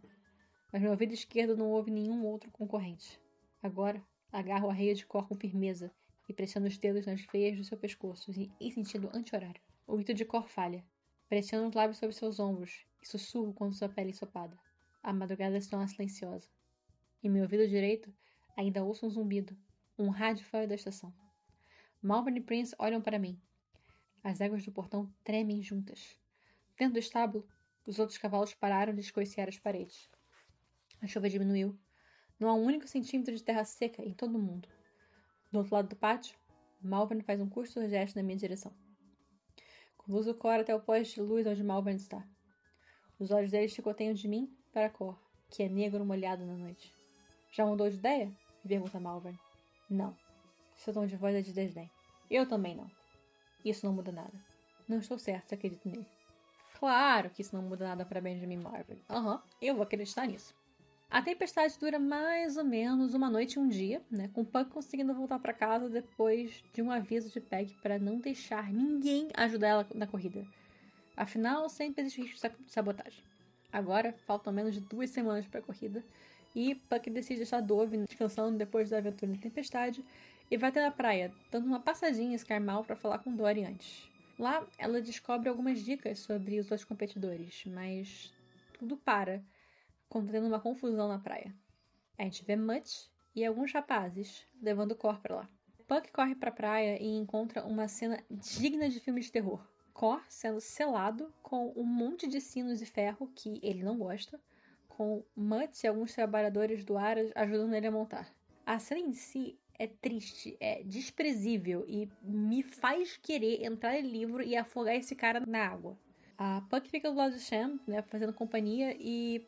mas meu ouvido esquerdo não ouve nenhum outro concorrente. Agora, agarro o arreio de Cor com firmeza e pressiono os dedos nas veias do seu pescoço em sentido anti-horário. O grito de Cor falha. Pressiono os lábios sobre seus ombros e sussurro contra sua pele ensopada. A madrugada se torna silenciosa. Em meu ouvido direito, ainda ouço um zumbido, um rádio fora da estação. Malvern e Prince olham para mim. As éguas do portão tremem juntas. Dentro do estábulo, os outros cavalos pararam de escoicear as paredes. A chuva diminuiu. Não há um único centímetro de terra seca em todo o mundo. Do outro lado do pátio, Malvern faz um curto gesto na minha direção. Conduzo Cor até o poste de luz onde Malvern está. Os olhos dele chicoteiam de mim para Cor, que é negro molhado na noite. Já mudou de ideia? Me pergunta Malvern. Não. Seu tom de voz é de desdém. Eu também não. Isso não muda nada. Não estou certo se acredito nele. Claro que isso não muda nada para Benjamin Malvern. Eu vou acreditar nisso. A tempestade dura mais ou menos uma noite e um dia, né? Com Puck conseguindo voltar para casa depois de um aviso de Peg para não deixar ninguém ajudar ela na corrida. Afinal, sempre existe risco de sabotagem. Agora, faltam menos de 2 semanas para a corrida, e Puck decide deixar Dove descansando depois da aventura na tempestade e vai até a praia, dando uma passadinha em Scarmal para falar com Dory antes. Lá, ela descobre algumas dicas sobre os outros competidores, mas tudo para, contendo uma confusão na praia. A gente vê Mutt e alguns rapazes levando Cor pra lá. Puck corre pra praia e encontra uma cena digna de filme de terror. Cor sendo selado com um monte de sinos e ferro que ele não gosta, com Mutt e alguns trabalhadores do Aras ajudando ele a montar. A cena em si é triste, é desprezível e me faz querer entrar no livro e afogar esse cara na água. A Puck fica do lado de Shan, né, fazendo companhia e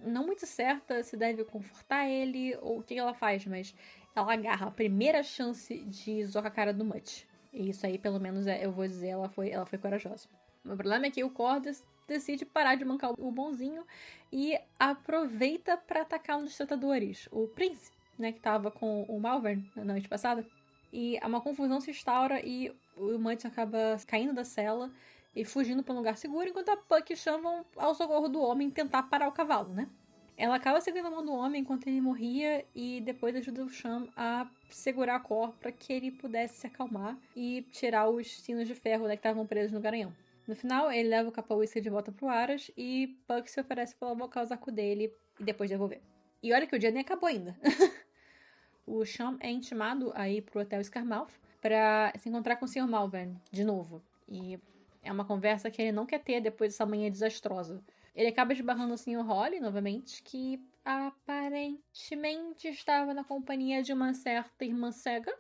não muito certa se deve confortar ele ou o que ela faz, mas ela agarra a primeira chance de zoar a cara do Mutt. E isso aí, pelo menos, eu vou dizer, ela foi corajosa. O problema é que o Cordas decide parar de mancar o bonzinho e aproveita para atacar um dos tratadores, o Prince, né, que tava com o Malvern na noite passada. E uma confusão se instaura e o Mutt acaba caindo da cela e fugindo para um lugar seguro, enquanto a Puck chamam ao socorro do homem tentar parar o cavalo, né? Ela acaba segurando a mão do homem enquanto ele morria e depois ajuda o Cham a segurar a Cor para que ele pudesse se acalmar e tirar os sinos de ferro, né, que estavam presos no garanhão. No final, ele leva o Capa-Whisky de volta pro Aras e Puck se oferece para lavar o casaco dele e depois devolver. E olha que o dia nem acabou ainda. O Cham é intimado a ir pro Hotel Scarmouth para se encontrar com o Sr. Malvern de novo. E é uma conversa que ele não quer ter depois dessa manhã desastrosa. Ele acaba esbarrando o Sr. Holly, novamente, que aparentemente estava na companhia de uma certa irmã cega.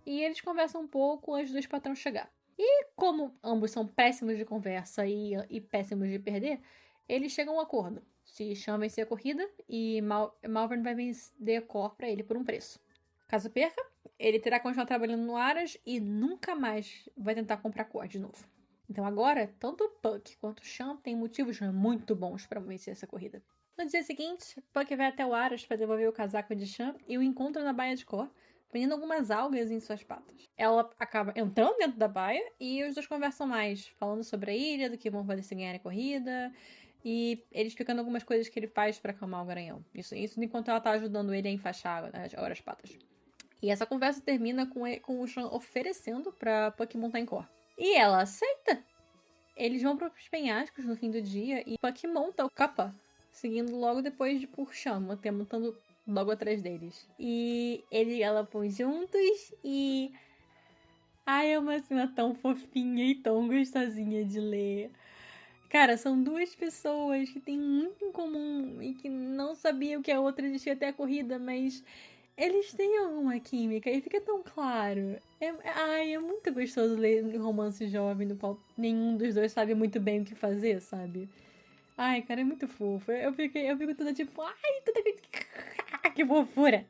E eles conversam um pouco antes do ex-patrão chegar. E como ambos são péssimos de conversa e péssimos de perder, eles chegam a um acordo. Se Cham vencer a corrida e Malvern vai vender Cor pra ele por um preço. Caso perca, ele terá que continuar trabalhando no Aras e nunca mais vai tentar comprar Cor de novo. Então agora, tanto o Puck quanto o Cham têm motivos muito bons para vencer essa corrida. No dia seguinte, Puck vai até o Aras para devolver o casaco de Cham e o encontra na baía de Cor, vendendo algumas algas em suas patas. Ela acaba entrando dentro da baía e os dois conversam mais, falando sobre a ilha, do que vão fazer se ganhar a corrida, e ele explicando algumas coisas que ele faz para acalmar o garanhão. Isso enquanto ela tá ajudando ele a enfaixar agora as patas. E essa conversa termina com o Cham oferecendo pra Puck montar em Cor. E ela aceita. Eles vão para os penhascos no fim do dia e Puck monta o capa, seguindo logo depois de por Cham, montando logo atrás deles. E ele e ela vão juntos e... Ai, é uma cena tão fofinha e tão gostosinha de ler. Cara, são duas pessoas que têm muito em comum e que não sabiam que a outra existia até a corrida, mas eles têm alguma química e fica tão claro. É muito gostoso ler um romance jovem no qual nenhum dos dois sabe muito bem o que fazer, sabe? Ai, cara, é muito fofo. Eu fico toda tipo, que fofura!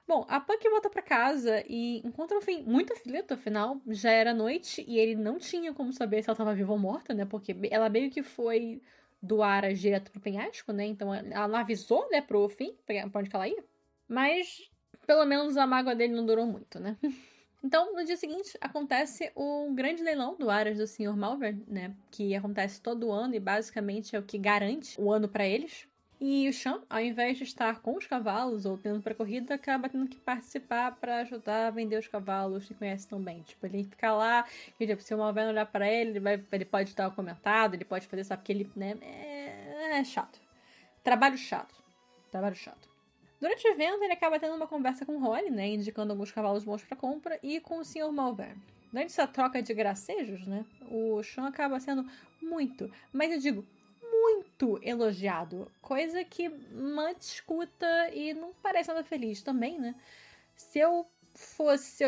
Bom, a Puck volta pra casa e encontra um fim muito aflito, afinal, já era noite e ele não tinha como saber se ela tava viva ou morta, né? Porque ela meio que foi do Aras direto pro penhasco, né? Então ela não avisou, né, pro fim, pra onde que ela ia. Mas, pelo menos, a mágoa dele não durou muito, né? Então, no dia seguinte, acontece um grande leilão do Aras do Sr. Malvern, né? Que acontece todo ano e basicamente é o que garante o ano pra eles. E o Cham, ao invés de estar com os cavalos ou tendo pra corrida, acaba tendo que participar pra ajudar a vender os cavalos que conhece tão bem. Tipo, ele fica lá, e tipo, se o Malvern olhar pra ele, ele pode dar um comentado, ele pode fazer, sabe, porque ele, né, é chato. Trabalho chato. Durante o evento, ele acaba tendo uma conversa com Holly, né, indicando alguns cavalos bons para compra, e com o Sr. Malvern. Durante essa troca de gracejos, né, o Sean acaba sendo muito, mas eu digo muito elogiado, coisa que Mutt escuta e não parece nada feliz também, né? Se eu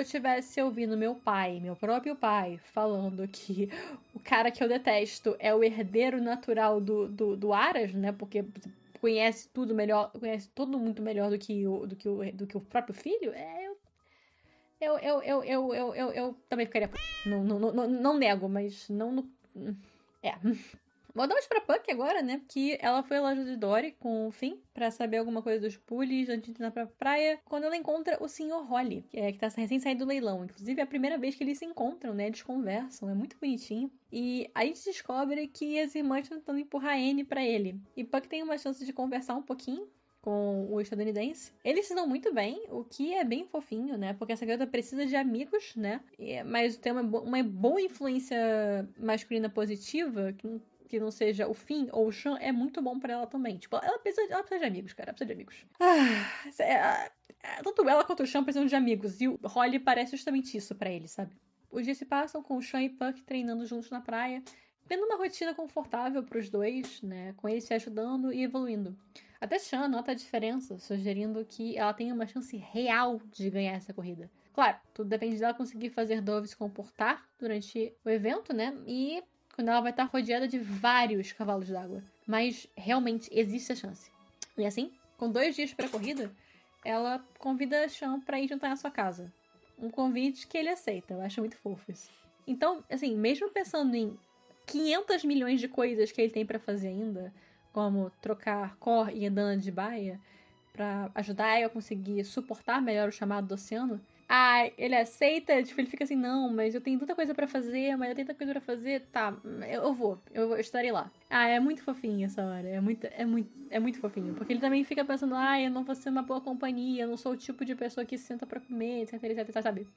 tivesse ouvindo meu pai, meu próprio pai, falando que o cara que eu detesto é o herdeiro natural do Aras, né? Porque conhece tudo melhor, conhece tudo muito melhor do que o próprio filho, eu também ficaria. Não nego, mas não. É. Voltamos pra Puck agora, né? Que ela foi à loja de Dory com o Finn pra saber alguma coisa dos pulleys antes de ir pra praia. Quando ela encontra o Sr. Holly, que tá recém saído do leilão. Inclusive, é a primeira vez que eles se encontram, né? Eles conversam, é muito bonitinho. E a gente descobre que as irmãs estão tentando empurrar a Anne pra ele. E Puck tem uma chance de conversar um pouquinho com o estadunidense. Eles se dão muito bem, o que é bem fofinho, né? Porque essa garota precisa de amigos, né? Mas tem uma boa influência masculina positiva, que não seja o Finn ou o Sean, é muito bom pra ela também. Tipo, ela precisa de amigos, cara. Ela precisa de amigos. Tanto ela quanto o Sean precisam de amigos. E o Holly parece justamente isso pra ele, sabe? Os dias se passam com o Sean e Puck treinando juntos na praia, tendo uma rotina confortável pros dois, né? Com eles se ajudando e evoluindo. Até Sean nota a diferença, sugerindo que ela tem uma chance real de ganhar essa corrida. Claro, tudo depende dela conseguir fazer Dove se comportar durante o evento, né? E quando ela vai estar rodeada de vários cavalos d'água. Mas realmente existe a chance. E assim, com 2 dias para a corrida, ela convida Sean para ir jantar na sua casa. Um convite que ele aceita, eu acho muito fofo isso. Então, assim, mesmo pensando em 500 milhões de coisas que ele tem para fazer ainda, como trocar Cor e Endana de baia, para ajudar eu a conseguir suportar melhor o chamado do oceano, ele aceita, tipo, ele fica assim, não, mas eu tenho tanta coisa pra fazer, mas eu tenho tanta coisa pra fazer, tá, eu estarei lá. É muito fofinho essa hora, é muito fofinho, porque ele também fica pensando, eu não vou ser uma boa companhia, eu não sou o tipo de pessoa que se senta pra comer, etc, sabe?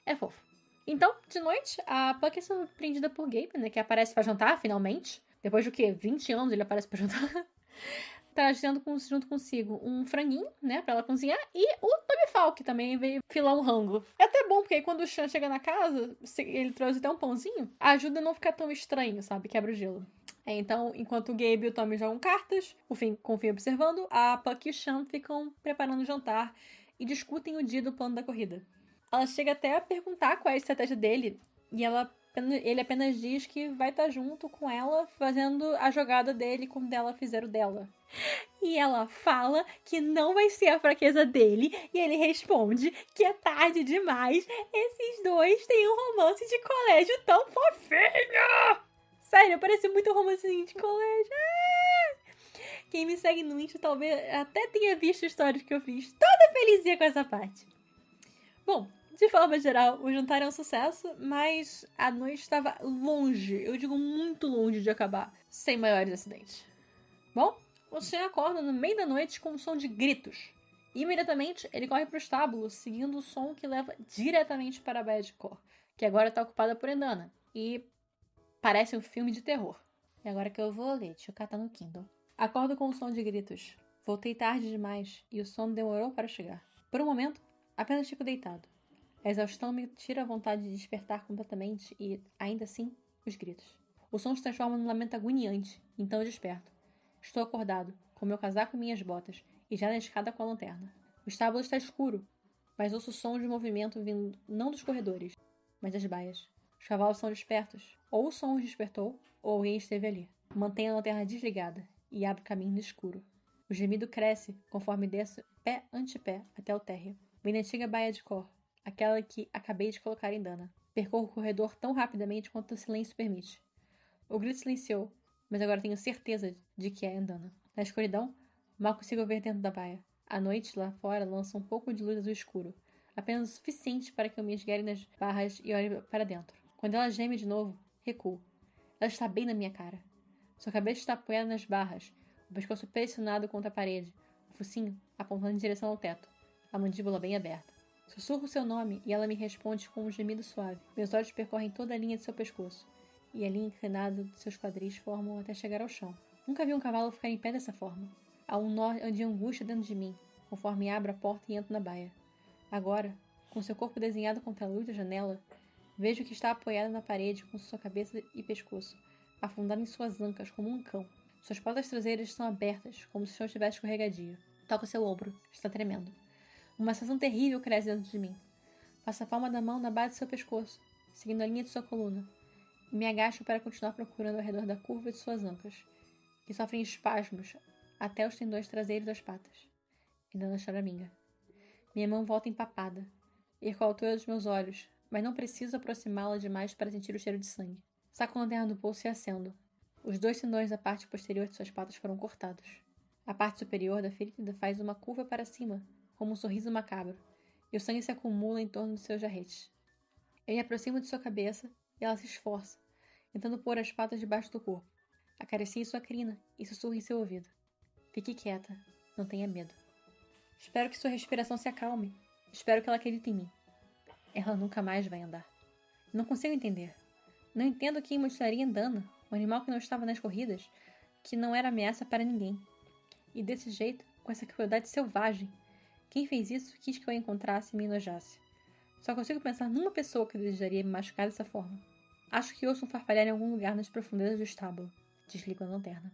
É fofo. Então, de noite, a Puck é surpreendida por Gabe, né, que aparece pra jantar, finalmente. Depois de o quê? 20 anos ele aparece pra jantar. Trazendo junto consigo um franguinho, né, pra ela cozinhar, e o Tommy Falk que também veio filar um rango. É até bom, porque aí quando o Sean chega na casa, ele trouxe até um pãozinho, ajuda a não ficar tão estranho, sabe, quebra o gelo. Então, enquanto o Gabe e o Tommy jogam cartas, com o Finn observando, a Puck e o Sean ficam preparando o jantar e discutem o dia do plano da corrida. Ela chega até a perguntar qual é a estratégia dele, e ele apenas diz que vai estar junto com ela, fazendo a jogada dele quando ela fizer o dela. E ela fala que não vai ser a fraqueza dele, e ele responde que é tarde demais. Esses dois têm um romance de colégio tão fofinho! Sério, parece muito um romancinho de colégio. Quem me segue no Insta talvez até tenha visto histórias que eu fiz. Toda felizinha com essa parte. Bom, de forma geral, o jantar é um sucesso, mas a noite estava longe, eu digo muito longe de acabar, sem maiores acidentes. Bom, o Sean acorda no meio da noite com um som de gritos. E imediatamente ele corre para o estábulo, seguindo o som que leva diretamente para a Baía de Cor, que agora está ocupada por Endana. E parece um filme de terror. E agora que eu vou ler, deixa eu catar no Kindle. Acordo com o som de gritos. Voltei tarde demais e o sono demorou para chegar. Por um momento, apenas fico deitado. A exaustão me tira a vontade de despertar completamente e, ainda assim, os gritos. O som se transforma num lamento agoniante, então eu desperto. Estou acordado, com meu casaco e minhas botas, e já na escada com a lanterna. O estábulo está escuro, mas ouço som de movimento vindo não dos corredores, mas das baias. Os cavalos são despertos. Ou o som os despertou, ou alguém esteve ali. Mantenho a lanterna desligada e abro caminho no escuro. O gemido cresce conforme desço pé ante pé até o térreo. Vem da antiga baía de Cor, aquela que acabei de colocar em Dana. Percorro o corredor tão rapidamente quanto o silêncio permite. O grito silenciou, mas agora tenho certeza de que é Endana. Na escuridão, mal consigo ver dentro da baia. A noite lá fora lança um pouco de luz azul escuro, apenas o suficiente para que eu me esgueire nas barras e olhe para dentro. Quando ela geme de novo, recuo. Ela está bem na minha cara. Sua cabeça está apoiada nas barras, o pescoço pressionado contra a parede, o focinho apontando em direção ao teto, a mandíbula bem aberta. Sussurro seu nome e ela me responde com um gemido suave. Meus olhos percorrem toda a linha de seu pescoço, e a linha inclinada de seus quadris formam até chegar ao chão. Nunca vi um cavalo ficar em pé dessa forma. Há um nó de angústia dentro de mim, conforme abro a porta e entro na baia. Agora, com seu corpo desenhado contra a luz da janela, vejo que está apoiada na parede com sua cabeça e pescoço, afundado em suas ancas como um cão. Suas patas traseiras estão abertas, como se o chão estivesse escorregadio. Toco seu ombro, está tremendo. Uma sensação terrível cresce dentro de mim. Passo a palma da mão na base de seu pescoço, seguindo a linha de sua coluna, e me agacho para continuar procurando ao redor da curva de suas ancas, que sofrem espasmos até os tendões traseiros das patas. Ainda não choraminga. Minha mão volta empapada, ir com a altura dos meus olhos, mas não preciso aproximá-la demais para sentir o cheiro de sangue. Saco a lanterna do bolso e acendo. Os 2 tendões da parte posterior de suas patas foram cortados. A parte superior da ferida faz uma curva para cima, como um sorriso macabro, e o sangue se acumula em torno de seus jarretes. Eu me aproximo de sua cabeça e ela se esforça, tentando pôr as patas debaixo do corpo. Acaricio sua crina e sussurro em seu ouvido. Fique quieta, não tenha medo. Espero que sua respiração se acalme. Espero que ela acredite em mim. Ela nunca mais vai andar. Não consigo entender. Não entendo quem mostraria Dana, um animal que não estava nas corridas, que não era ameaça para ninguém. E desse jeito, com essa crueldade selvagem, quem fez isso quis que eu a encontrasse e me enojasse. Só consigo pensar numa pessoa que desejaria me machucar dessa forma. Acho que ouço um farfalhar em algum lugar nas profundezas do estábulo. Desligo a lanterna.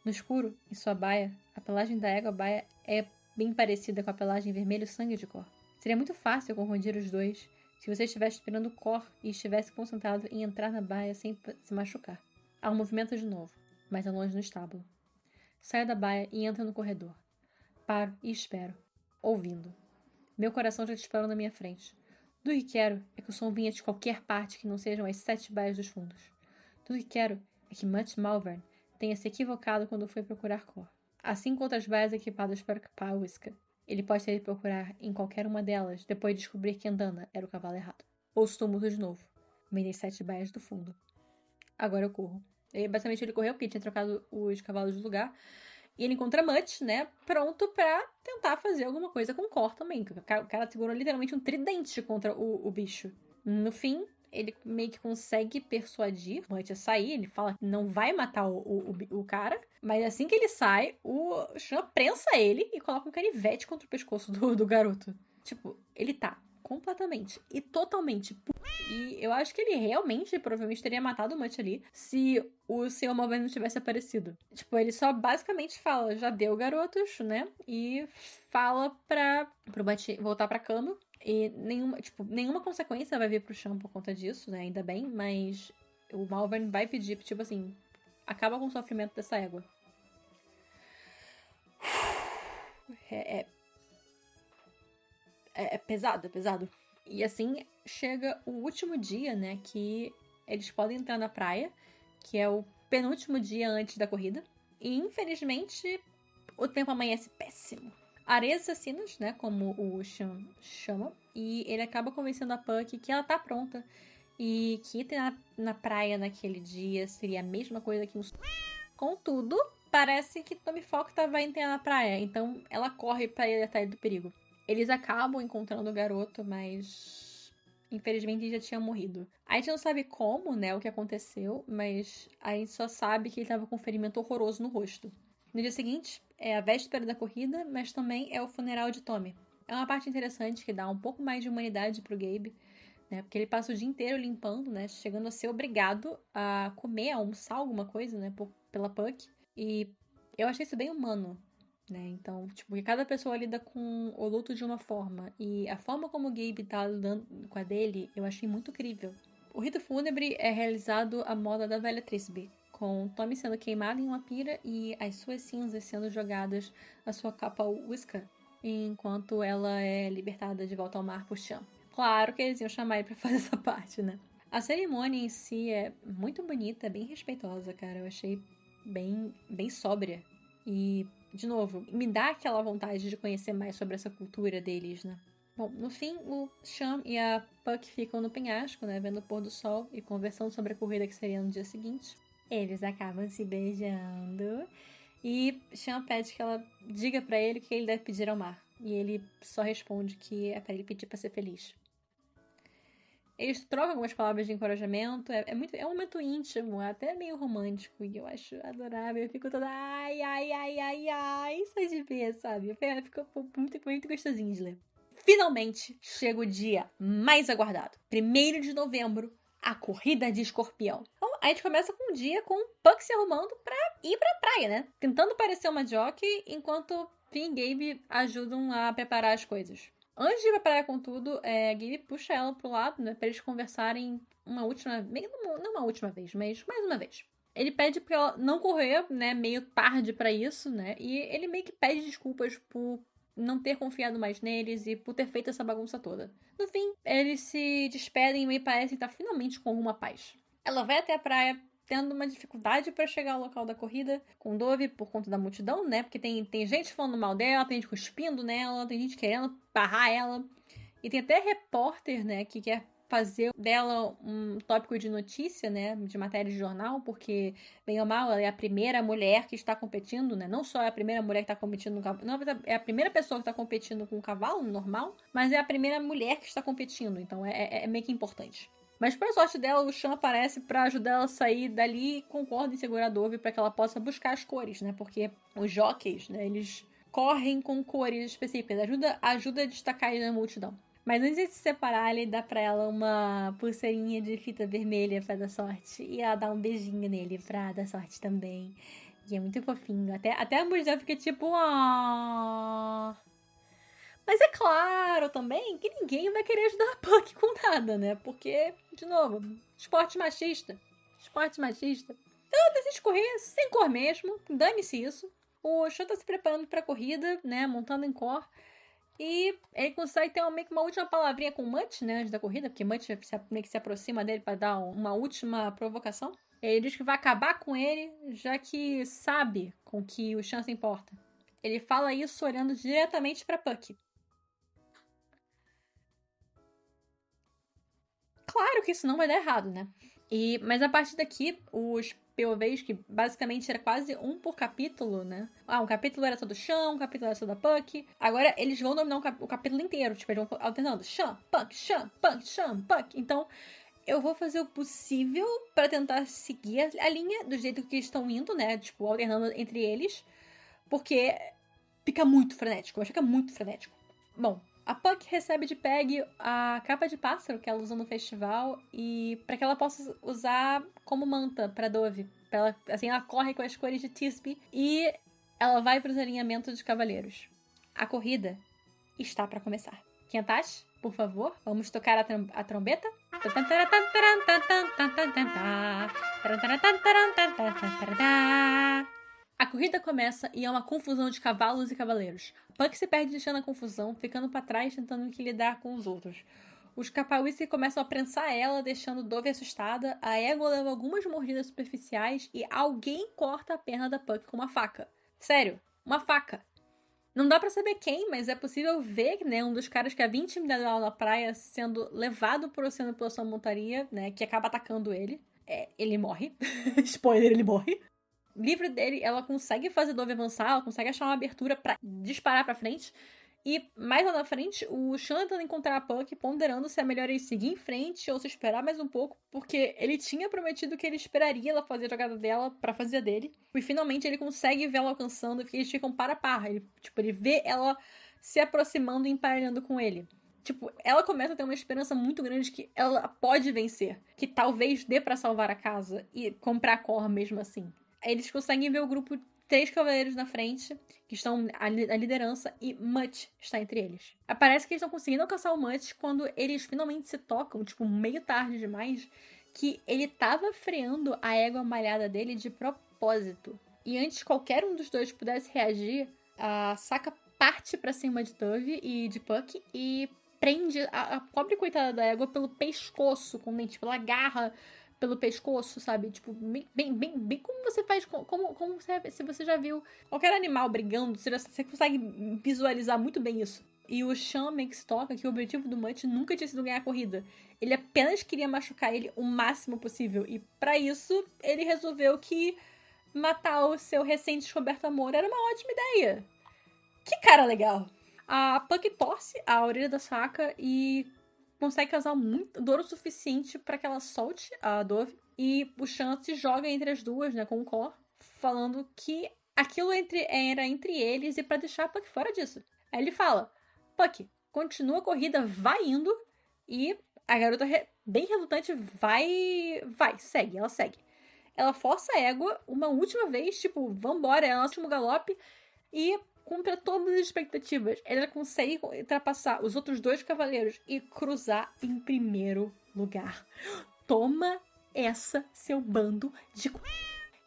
No escuro, em sua baia, a pelagem da égua baia é bem parecida com a pelagem vermelho sangue de Cor. Seria muito fácil confundir os dois se você estivesse esperando Cor e estivesse concentrado em entrar na baia sem se machucar. Há um movimento de novo, mas é longe no estábulo. Saio da baia e entro no corredor. Paro e espero, ouvindo. Meu coração já disparou na minha frente. Tudo que quero é que o som vinha de qualquer parte que não sejam as 7 baias dos fundos. Tudo que quero é que Mutt Malvern tenha se equivocado quando foi procurar Cor. Assim como outras baias equipadas para ocupar a Whisker. Ele pode ter ido procurar em qualquer uma delas depois de descobrir que Andana era o cavalo errado. Ouço o tumulto de novo. Meio das 7 baias do fundo. Agora eu corro. Basicamente ele correu porque ele tinha trocado os cavalos de lugar. E ele encontra Mutt, né? Pronto pra tentar fazer alguma coisa com Cor também. O cara segurou literalmente um tridente contra o bicho. No fim, ele meio que consegue persuadir o Mutt a sair. Ele fala que não vai matar o cara. Mas assim que ele sai, o Sean prensa ele e coloca um canivete contra o pescoço do garoto. Tipo, ele tá completamente e totalmente... E eu acho que ele realmente, provavelmente, teria matado o Mutt ali se o Sr. Malvern não tivesse aparecido. Tipo, ele só basicamente fala, já deu, garotos, né? E fala pro Mutt voltar pra cama. E nenhuma consequência vai vir pro chão por conta disso, né? Ainda bem, mas o Malvern vai pedir, tipo assim, acaba com o sofrimento dessa égua. É pesado, é pesado. E assim, chega o último dia, né, que eles podem entrar na praia, que é o penúltimo dia antes da corrida. E, infelizmente, o tempo amanhece péssimo. Areias assassinas, né, como o Sean chama, e ele acaba convencendo a Puck que ela tá pronta e que ir na praia naquele dia seria a mesma coisa que um... Contudo, parece que Tommy Falk vai entrar na praia, então ela corre pra ele atrás do perigo. Eles acabam encontrando o garoto, mas infelizmente ele já tinha morrido. A gente não sabe como, né, o que aconteceu, mas a gente só sabe que ele tava com um ferimento horroroso no rosto. No dia seguinte, é a véspera da corrida, mas também é o funeral de Tommy. É uma parte interessante que dá um pouco mais de humanidade pro Gabe, né, porque ele passa o dia inteiro limpando, né, chegando a ser obrigado a comer, a almoçar alguma coisa, né, pela Puck. E eu achei isso bem humano. Né? Então, tipo, que cada pessoa lida com o luto de uma forma. E a forma como o Gabe tá lidando com a dele, eu achei muito incrível. O rito fúnebre é realizado à moda da velha Trisby, com Tommy sendo queimado em uma pira e as suas cinzas sendo jogadas na sua capa Whisker, enquanto ela é libertada de volta ao mar por Sean. Claro que eles iam chamar ele pra fazer essa parte, né? A cerimônia em si é muito bonita, bem respeitosa, cara. Eu achei bem sóbria. E, de novo, me dá aquela vontade de conhecer mais sobre essa cultura deles, né? Bom, no fim, o Sean e a Puck ficam no penhasco, né? Vendo o pôr do sol e conversando sobre a corrida que seria no dia seguinte. Eles acabam se beijando. E Sean pede que ela diga pra ele o que ele deve pedir ao mar. E ele só responde que é pra ele pedir pra ser feliz. Eles trocam algumas palavras de encorajamento. É um momento íntimo, é até meio romântico. E eu acho adorável. Eu fico toda ai, ai, ai, ai, ai. Só de ver, sabe? Fica muito gostosinho de ler. Finalmente chega o dia mais aguardado. 1º de novembro, a corrida de escorpião. Então, a gente começa com um dia com o Puck se arrumando pra ir pra praia, né? Tentando parecer uma jockey, enquanto Finn e Gabe ajudam a preparar as coisas. Antes de ir pra praia com tudo, Gabe puxa ela pro lado, né? Pra eles conversarem uma última vez. Não uma última vez, mas mais uma vez. Ele pede pra ela não correr, né? Meio tarde pra isso, né? E ele meio que pede desculpas por não ter confiado mais neles e por ter feito essa bagunça toda. No fim, eles se despedem e me parecem estar finalmente com alguma paz. Ela vai até a praia, tendo uma dificuldade para chegar ao local da corrida com Dove por conta da multidão, né? Porque tem gente falando mal dela, tem gente cuspindo nela, tem gente querendo barrar ela. E tem até repórter, né, que quer fazer dela um tópico de notícia, né, de matéria de jornal, porque, bem ou mal, ela é a primeira mulher que está competindo, né, não só é a primeira mulher que está competindo no cavalo, não, é a primeira pessoa que está competindo com o cavalo normal, mas é a primeira mulher que está competindo, então é meio que importante. Mas, pra sorte dela, o Sean aparece pra ajudar ela a sair dali e concorda em segurar a Dove pra que ela possa buscar as cores, né, porque os jockeys, né, eles correm com cores específicas, ajuda a destacar ele na multidão. Mas antes de se separar, ele dá pra ela uma pulseirinha de fita vermelha pra dar sorte. E ela dá um beijinho nele pra dar sorte também. E é muito fofinho. Até a mulher fica tipo... Ah... Mas é claro também que ninguém vai querer ajudar a Puck com nada, né? Porque, de novo, esporte machista. Esporte machista. Então ela decide correr sem cor mesmo. Dane-se isso. O Sean tá se preparando pra corrida, né? Montando em cor. E ele consegue ter meio que uma última palavrinha com o Mutt, né, antes da corrida, porque Mutt meio que se aproxima dele para dar uma última provocação. Ele diz que vai acabar com ele, já que sabe com que o Sean se importa. Ele fala isso olhando diretamente para Puck. Claro que isso não vai dar errado, né? Mas a partir daqui, os POVs, que basicamente era quase um por capítulo, né? Um capítulo era todo Sean, um capítulo era todo a Puck. Agora eles vão dominar o capítulo inteiro. Tipo, eles vão alternando Sean, Puck, Sean, Puck, Sean, Puck. Então, eu vou fazer o possível para tentar seguir a linha do jeito que estão indo, né? Tipo, alternando entre eles. Porque fica muito frenético. Fica muito frenético. Bom, a Puck recebe de Peg a capa de pássaro que ela usa no festival e para que ela possa usar como manta para Dove. Ela corre com as cores de Tisbe e ela vai para os alinhamentos dos cavaleiros. A corrida está para começar. Kentash, por favor, vamos tocar a trombeta? A corrida começa e é uma confusão de cavalos e cavaleiros. Puck se perde deixando a confusão, ficando para trás tentando lidar com os outros. Os Kapawisi começam a prensar ela, deixando Dove assustada. A Égua leva algumas mordidas superficiais e alguém corta a perna da Puck com uma faca. Sério, uma faca. Não dá pra saber quem, mas é possível ver, né, um dos caras que havia intimidado ela na praia sendo levado pro oceano pela sua montaria, né, que acaba atacando ele. Ele morre. Spoiler, ele morre. Livre dele, ela consegue fazer Dove avançar, ela consegue achar uma abertura pra disparar pra frente. E mais lá na frente, o Sean tentando encontrar a Puck, ponderando se é melhor ele seguir em frente ou se esperar mais um pouco, porque ele tinha prometido que ele esperaria ela fazer a jogada dela pra fazer a dele. E finalmente ele consegue ver ela alcançando, e eles ficam para a par. Ele vê ela se aproximando e emparelhando com ele. Tipo, ela começa a ter uma esperança muito grande que ela pode vencer, que talvez dê pra salvar a casa e comprar a cor mesmo assim. Eles conseguem ver o grupo 3 cavaleiros na frente, que estão à liderança, e Mutt está entre eles. Parece que eles estão conseguindo alcançar o Mutt quando eles finalmente se tocam, tipo, meio tarde demais, que ele tava freando a égua malhada dele de propósito. E antes que qualquer um dos dois pudesse reagir, a Sokka parte pra cima de Dove e de Puck e prende a pobre coitada da égua pelo pescoço, com o dente, ela agarra pelo pescoço, sabe? Tipo, bem como você faz, se você já viu qualquer animal brigando, você consegue visualizar muito bem isso. E o Sean meio que se toca que o objetivo do Mutt nunca tinha sido ganhar a corrida. Ele apenas queria machucar ele o máximo possível. E para isso, ele resolveu que matar o seu recém-descoberto amor era uma ótima ideia. Que cara legal! A Puck torce a orelha da Sokka e consegue causar muito dor o suficiente pra que ela solte a Dove. E o Shan se joga entre as duas, né, com o Cor, falando que aquilo era entre eles e pra deixar a Puck fora disso. Aí ele fala, Puck, continua a corrida, vai indo. E a garota, bem relutante, segue, ela segue. Ela força a égua uma última vez, tipo, vambora, é o último galope. E cumpre todas as expectativas. Ela consegue ultrapassar os outros 2 cavaleiros e cruzar em primeiro lugar. Toma essa, seu bando de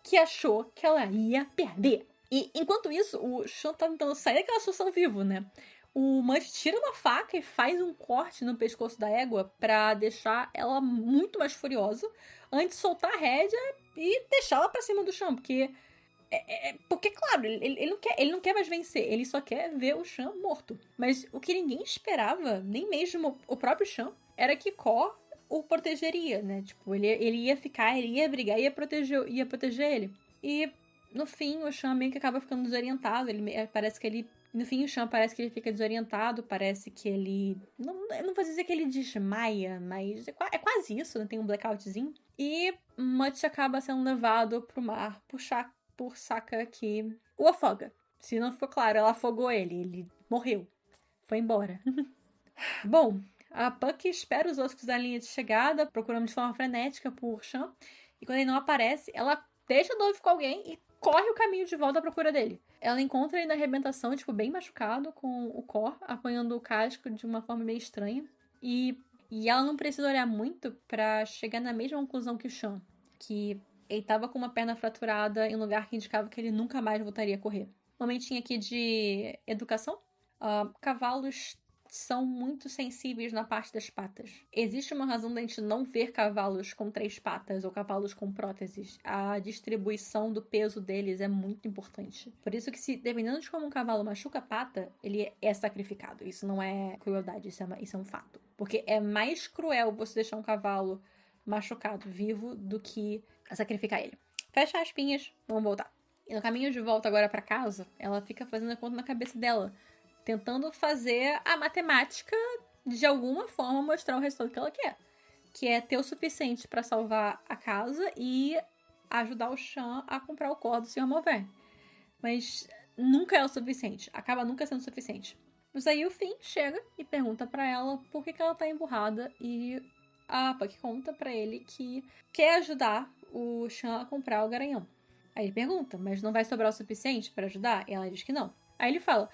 que achou que ela ia perder. E enquanto isso, o Shan tá tentando sair daquela situação vivo, né? O Mud tira uma faca e faz um corte no pescoço da égua pra deixar ela muito mais furiosa antes de soltar a rédea e deixar ela pra cima do chão, porque porque, claro, ele não quer mais vencer, ele só quer ver o Shan morto. Mas o que ninguém esperava, nem mesmo o próprio Shan, era que Ko o protegeria, né? Tipo, ele ia ficar, ele ia brigar e ia proteger ele. E, no fim, o Shan meio que acaba ficando desorientado. Parece que ele... No fim, o Shan parece que ele fica desorientado, parece que ele... Eu não vou dizer que ele desmaia, mas é quase isso, né? Tem um blackoutzinho. E Mutt acaba sendo levado pro mar por Sokka, que o afoga. Se não ficou claro, ela afogou ele morreu. Foi embora. Bom, a Puck espera os outros da linha de chegada, procurando de forma frenética por Shan. E quando ele não aparece, ela deixa o Dove com alguém e corre o caminho de volta à procura dele. Ela encontra ele na arrebentação, tipo, bem machucado, com o Cor, apanhando o casco de uma forma meio estranha. E ela não precisa olhar muito pra chegar na mesma conclusão que o Shan. Que ele tava com uma perna fraturada em um lugar que indicava que ele nunca mais voltaria a correr. Momentinho aqui de educação. Cavalos são muito sensíveis na parte das patas. Existe uma razão da gente não ver cavalos com 3 patas ou cavalos com próteses. A distribuição do peso deles é muito importante. Por isso que, dependendo de como um cavalo machuca a pata, ele é sacrificado. Isso não é crueldade, isso é um fato. Porque é mais cruel você deixar um cavalo machucado vivo do que sacrificar ele. Fecha as pinhas, vamos voltar. E no caminho de volta agora pra casa, ela fica fazendo a conta na cabeça dela, tentando fazer a matemática de alguma forma mostrar o resultado que ela quer. Que é ter o suficiente pra salvar a casa e ajudar o Shan a comprar o cor do Sr. Malvern. Mas nunca é o suficiente. Acaba nunca sendo o suficiente. Mas aí o Finn chega e pergunta pra ela por que ela tá emburrada e a Puck conta pra ele que quer ajudar o Shan a comprar o garanhão. Aí ele pergunta, mas não vai sobrar o suficiente pra ajudar? E ela diz que não. Aí ele fala,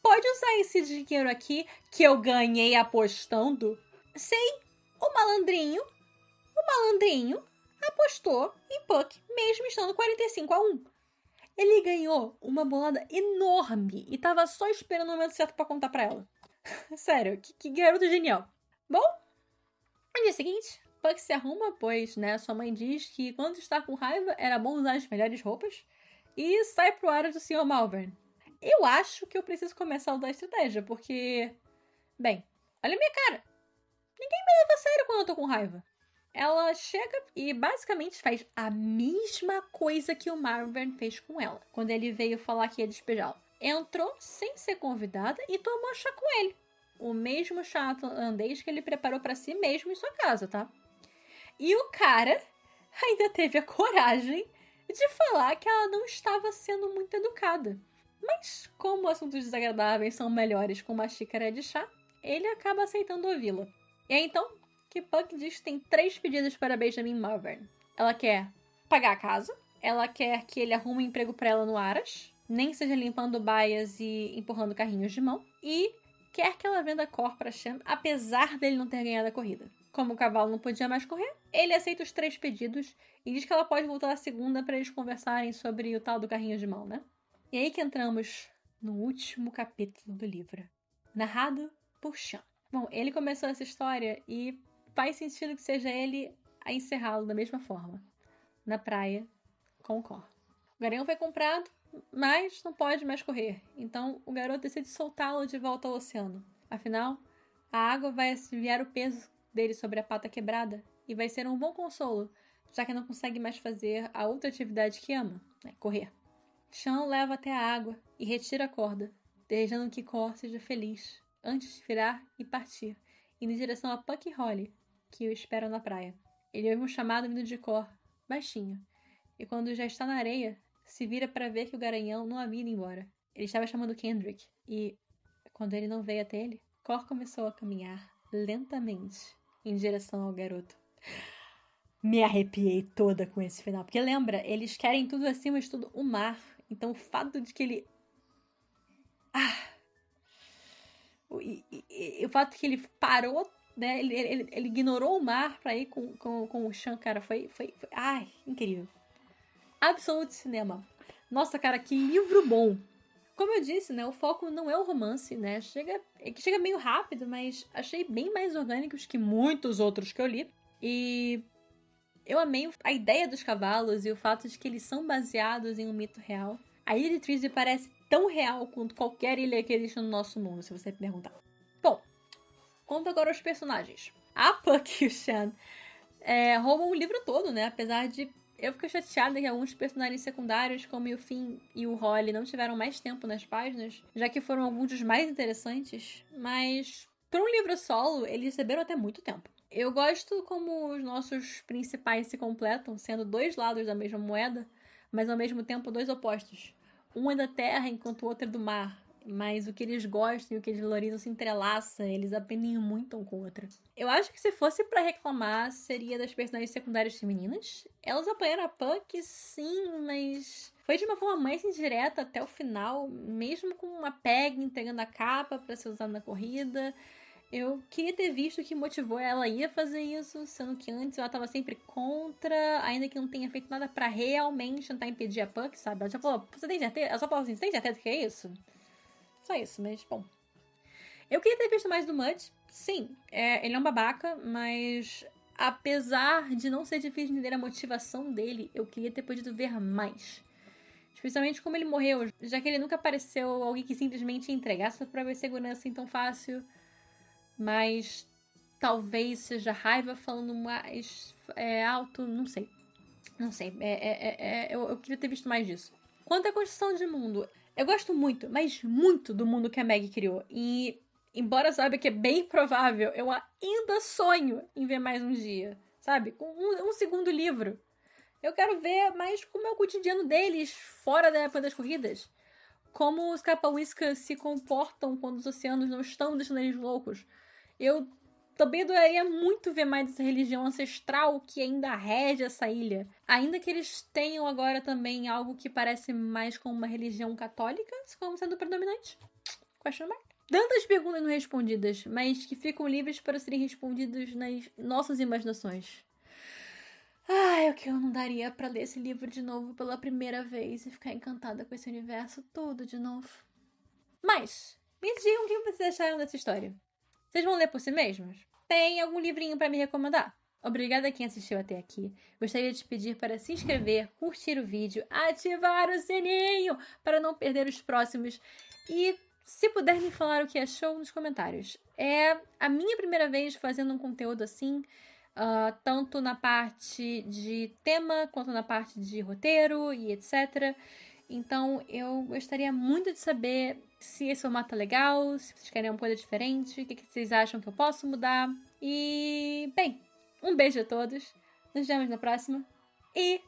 pode usar esse dinheiro aqui que eu ganhei apostando? Sei, o malandrinho apostou em Puck, mesmo estando 45-1. Ele ganhou uma bolada enorme e tava só esperando o momento certo pra contar pra ela. Sério, que garoto genial. Bom, no dia seguinte, Puck se arruma, pois, né, sua mãe diz que quando está com raiva era bom usar as melhores roupas, e sai pro área do Sr. Malvern. Eu acho que eu preciso começar a usar a estratégia, porque... Bem, olha a minha cara. Ninguém me leva a sério quando eu tô com raiva. Ela chega e basicamente faz a mesma coisa que o Malvern fez com ela, quando ele veio falar que ia despejá-la. Entrou sem ser convidada e tomou chá com ele. O mesmo chá holandês que ele preparou pra si mesmo em sua casa, tá? E o cara ainda teve a coragem de falar que ela não estava sendo muito educada. Mas, como assuntos desagradáveis são melhores com uma xícara de chá, ele acaba aceitando ouvi-la. E é então que Puck diz que tem 3 pedidos para Benjamin Malvern. Ela quer pagar a casa, ela quer que ele arrume um emprego para ela no Aras, nem seja limpando baias e empurrando carrinhos de mão, e quer que ela venda Cor para Shan, apesar dele não ter ganhado a corrida. Como o cavalo não podia mais correr, ele aceita os 3 pedidos e diz que ela pode voltar à segunda para eles conversarem sobre o tal do carrinho de mão, né? E aí que entramos no último capítulo do livro, narrado por Shan. Bom, ele começou essa história e faz sentido que seja ele a encerrá-lo da mesma forma, na praia, com o Cor. O garanhão foi comprado, mas não pode mais correr, então o garoto decide soltá-lo de volta ao oceano. Afinal, a água vai aliviar o peso dele sobre a pata quebrada e vai ser um bom consolo, já que não consegue mais fazer a outra atividade que ama, né, correr. Shan leva até a água e retira a corda, desejando que Cor seja feliz, antes de virar e partir, indo em direção a Puck e Holly, que o esperam na praia. Ele ouve um chamado vindo de cor, baixinho, e quando já está na areia, se vira para ver que o garanhão não havia ido embora. Ele estava chamando Kendrick, e quando ele não veio até ele, Cor começou a caminhar lentamente em direção ao garoto. Me arrepiei toda com esse final, porque lembra, eles querem tudo acima de tudo o mar, então o fato de que ele... o fato de que ele parou, né, ele ignorou o mar pra ir com o Shan, cara, foi... Ai, incrível. Absolute cinema. Nossa, cara, que livro bom. Como eu disse, né, o foco não é o romance, né, chega meio rápido, mas achei bem mais orgânicos que muitos outros que eu li. E eu amei a ideia dos cavalos e o fato de que eles são baseados em um mito real. A ilha de Trizzy parece tão real quanto qualquer ilha que existe no nosso mundo, se você me perguntar. Bom, quanto agora aos personagens. A Puck e o Shan roubam o livro todo, né, apesar de... Eu fico chateada que alguns personagens secundários, como o Finn e o Holly, não tiveram mais tempo nas páginas, já que foram alguns dos mais interessantes, mas para um livro solo, eles receberam até muito tempo. Eu gosto como os nossos principais se completam, sendo dois lados da mesma moeda, mas ao mesmo tempo dois opostos. Um é da terra, enquanto o outro é do mar. Mas o que eles gostam e o que eles valorizam se entrelaça, eles aprendem muito um com o outro. Eu acho que se fosse pra reclamar, seria das personagens secundárias femininas. Elas apoiaram a Puck, sim, mas foi de uma forma mais indireta até o final, mesmo com uma Peg entregando a capa pra ser usada na corrida. Eu queria ter visto o que motivou ela a ir a fazer isso, sendo que antes ela tava sempre contra, ainda que não tenha feito nada pra realmente tentar impedir a Puck, sabe? Ela já falou, você tem certeza? Ela só falou assim, você tem certeza que é isso? Só isso, mas, bom. Eu queria ter visto mais do Mudge. Sim, ele é um babaca, mas apesar de não ser difícil entender a motivação dele, eu queria ter podido ver mais. Especialmente como ele morreu, já que ele nunca pareceu alguém que simplesmente entregasse pra ver segurança assim tão fácil. Mas talvez seja raiva falando mais alto, não sei. Não sei, eu queria ter visto mais disso. Quanto à construção de mundo, eu gosto muito, mas muito do mundo que a Meg criou. E, embora saiba que é bem provável, eu ainda sonho em ver mais um dia. Sabe? Com um segundo livro. Eu quero ver mais como é o cotidiano deles, fora da época das corridas. Como os Capa-Whiskas se comportam quando os oceanos não estão deixando eles loucos. Eu também adoraria muito ver mais dessa religião ancestral que ainda rege essa ilha. Ainda que eles tenham agora também algo que parece mais com uma religião católica, como sendo predominante. Question mark. Tantas perguntas não respondidas, mas que ficam livres para serem respondidas nas nossas imaginações. Ai, o que eu não daria pra ler esse livro de novo pela primeira vez e ficar encantada com esse universo todo de novo. Mas, me digam o que vocês acharam dessa história. Vocês vão ler por si mesmos? Tem algum livrinho pra me recomendar? Obrigada a quem assistiu até aqui. Gostaria de te pedir para se inscrever, curtir o vídeo, ativar o sininho para não perder os próximos e, se puder me falar o que achou nos comentários. É a minha primeira vez fazendo um conteúdo assim, tanto na parte de tema quanto na parte de roteiro e etc. Então, eu gostaria muito de saber se esse formato é legal, se vocês querem uma coisa diferente, o que vocês acham que eu posso mudar. E, bem, um beijo a todos, nos vemos na próxima e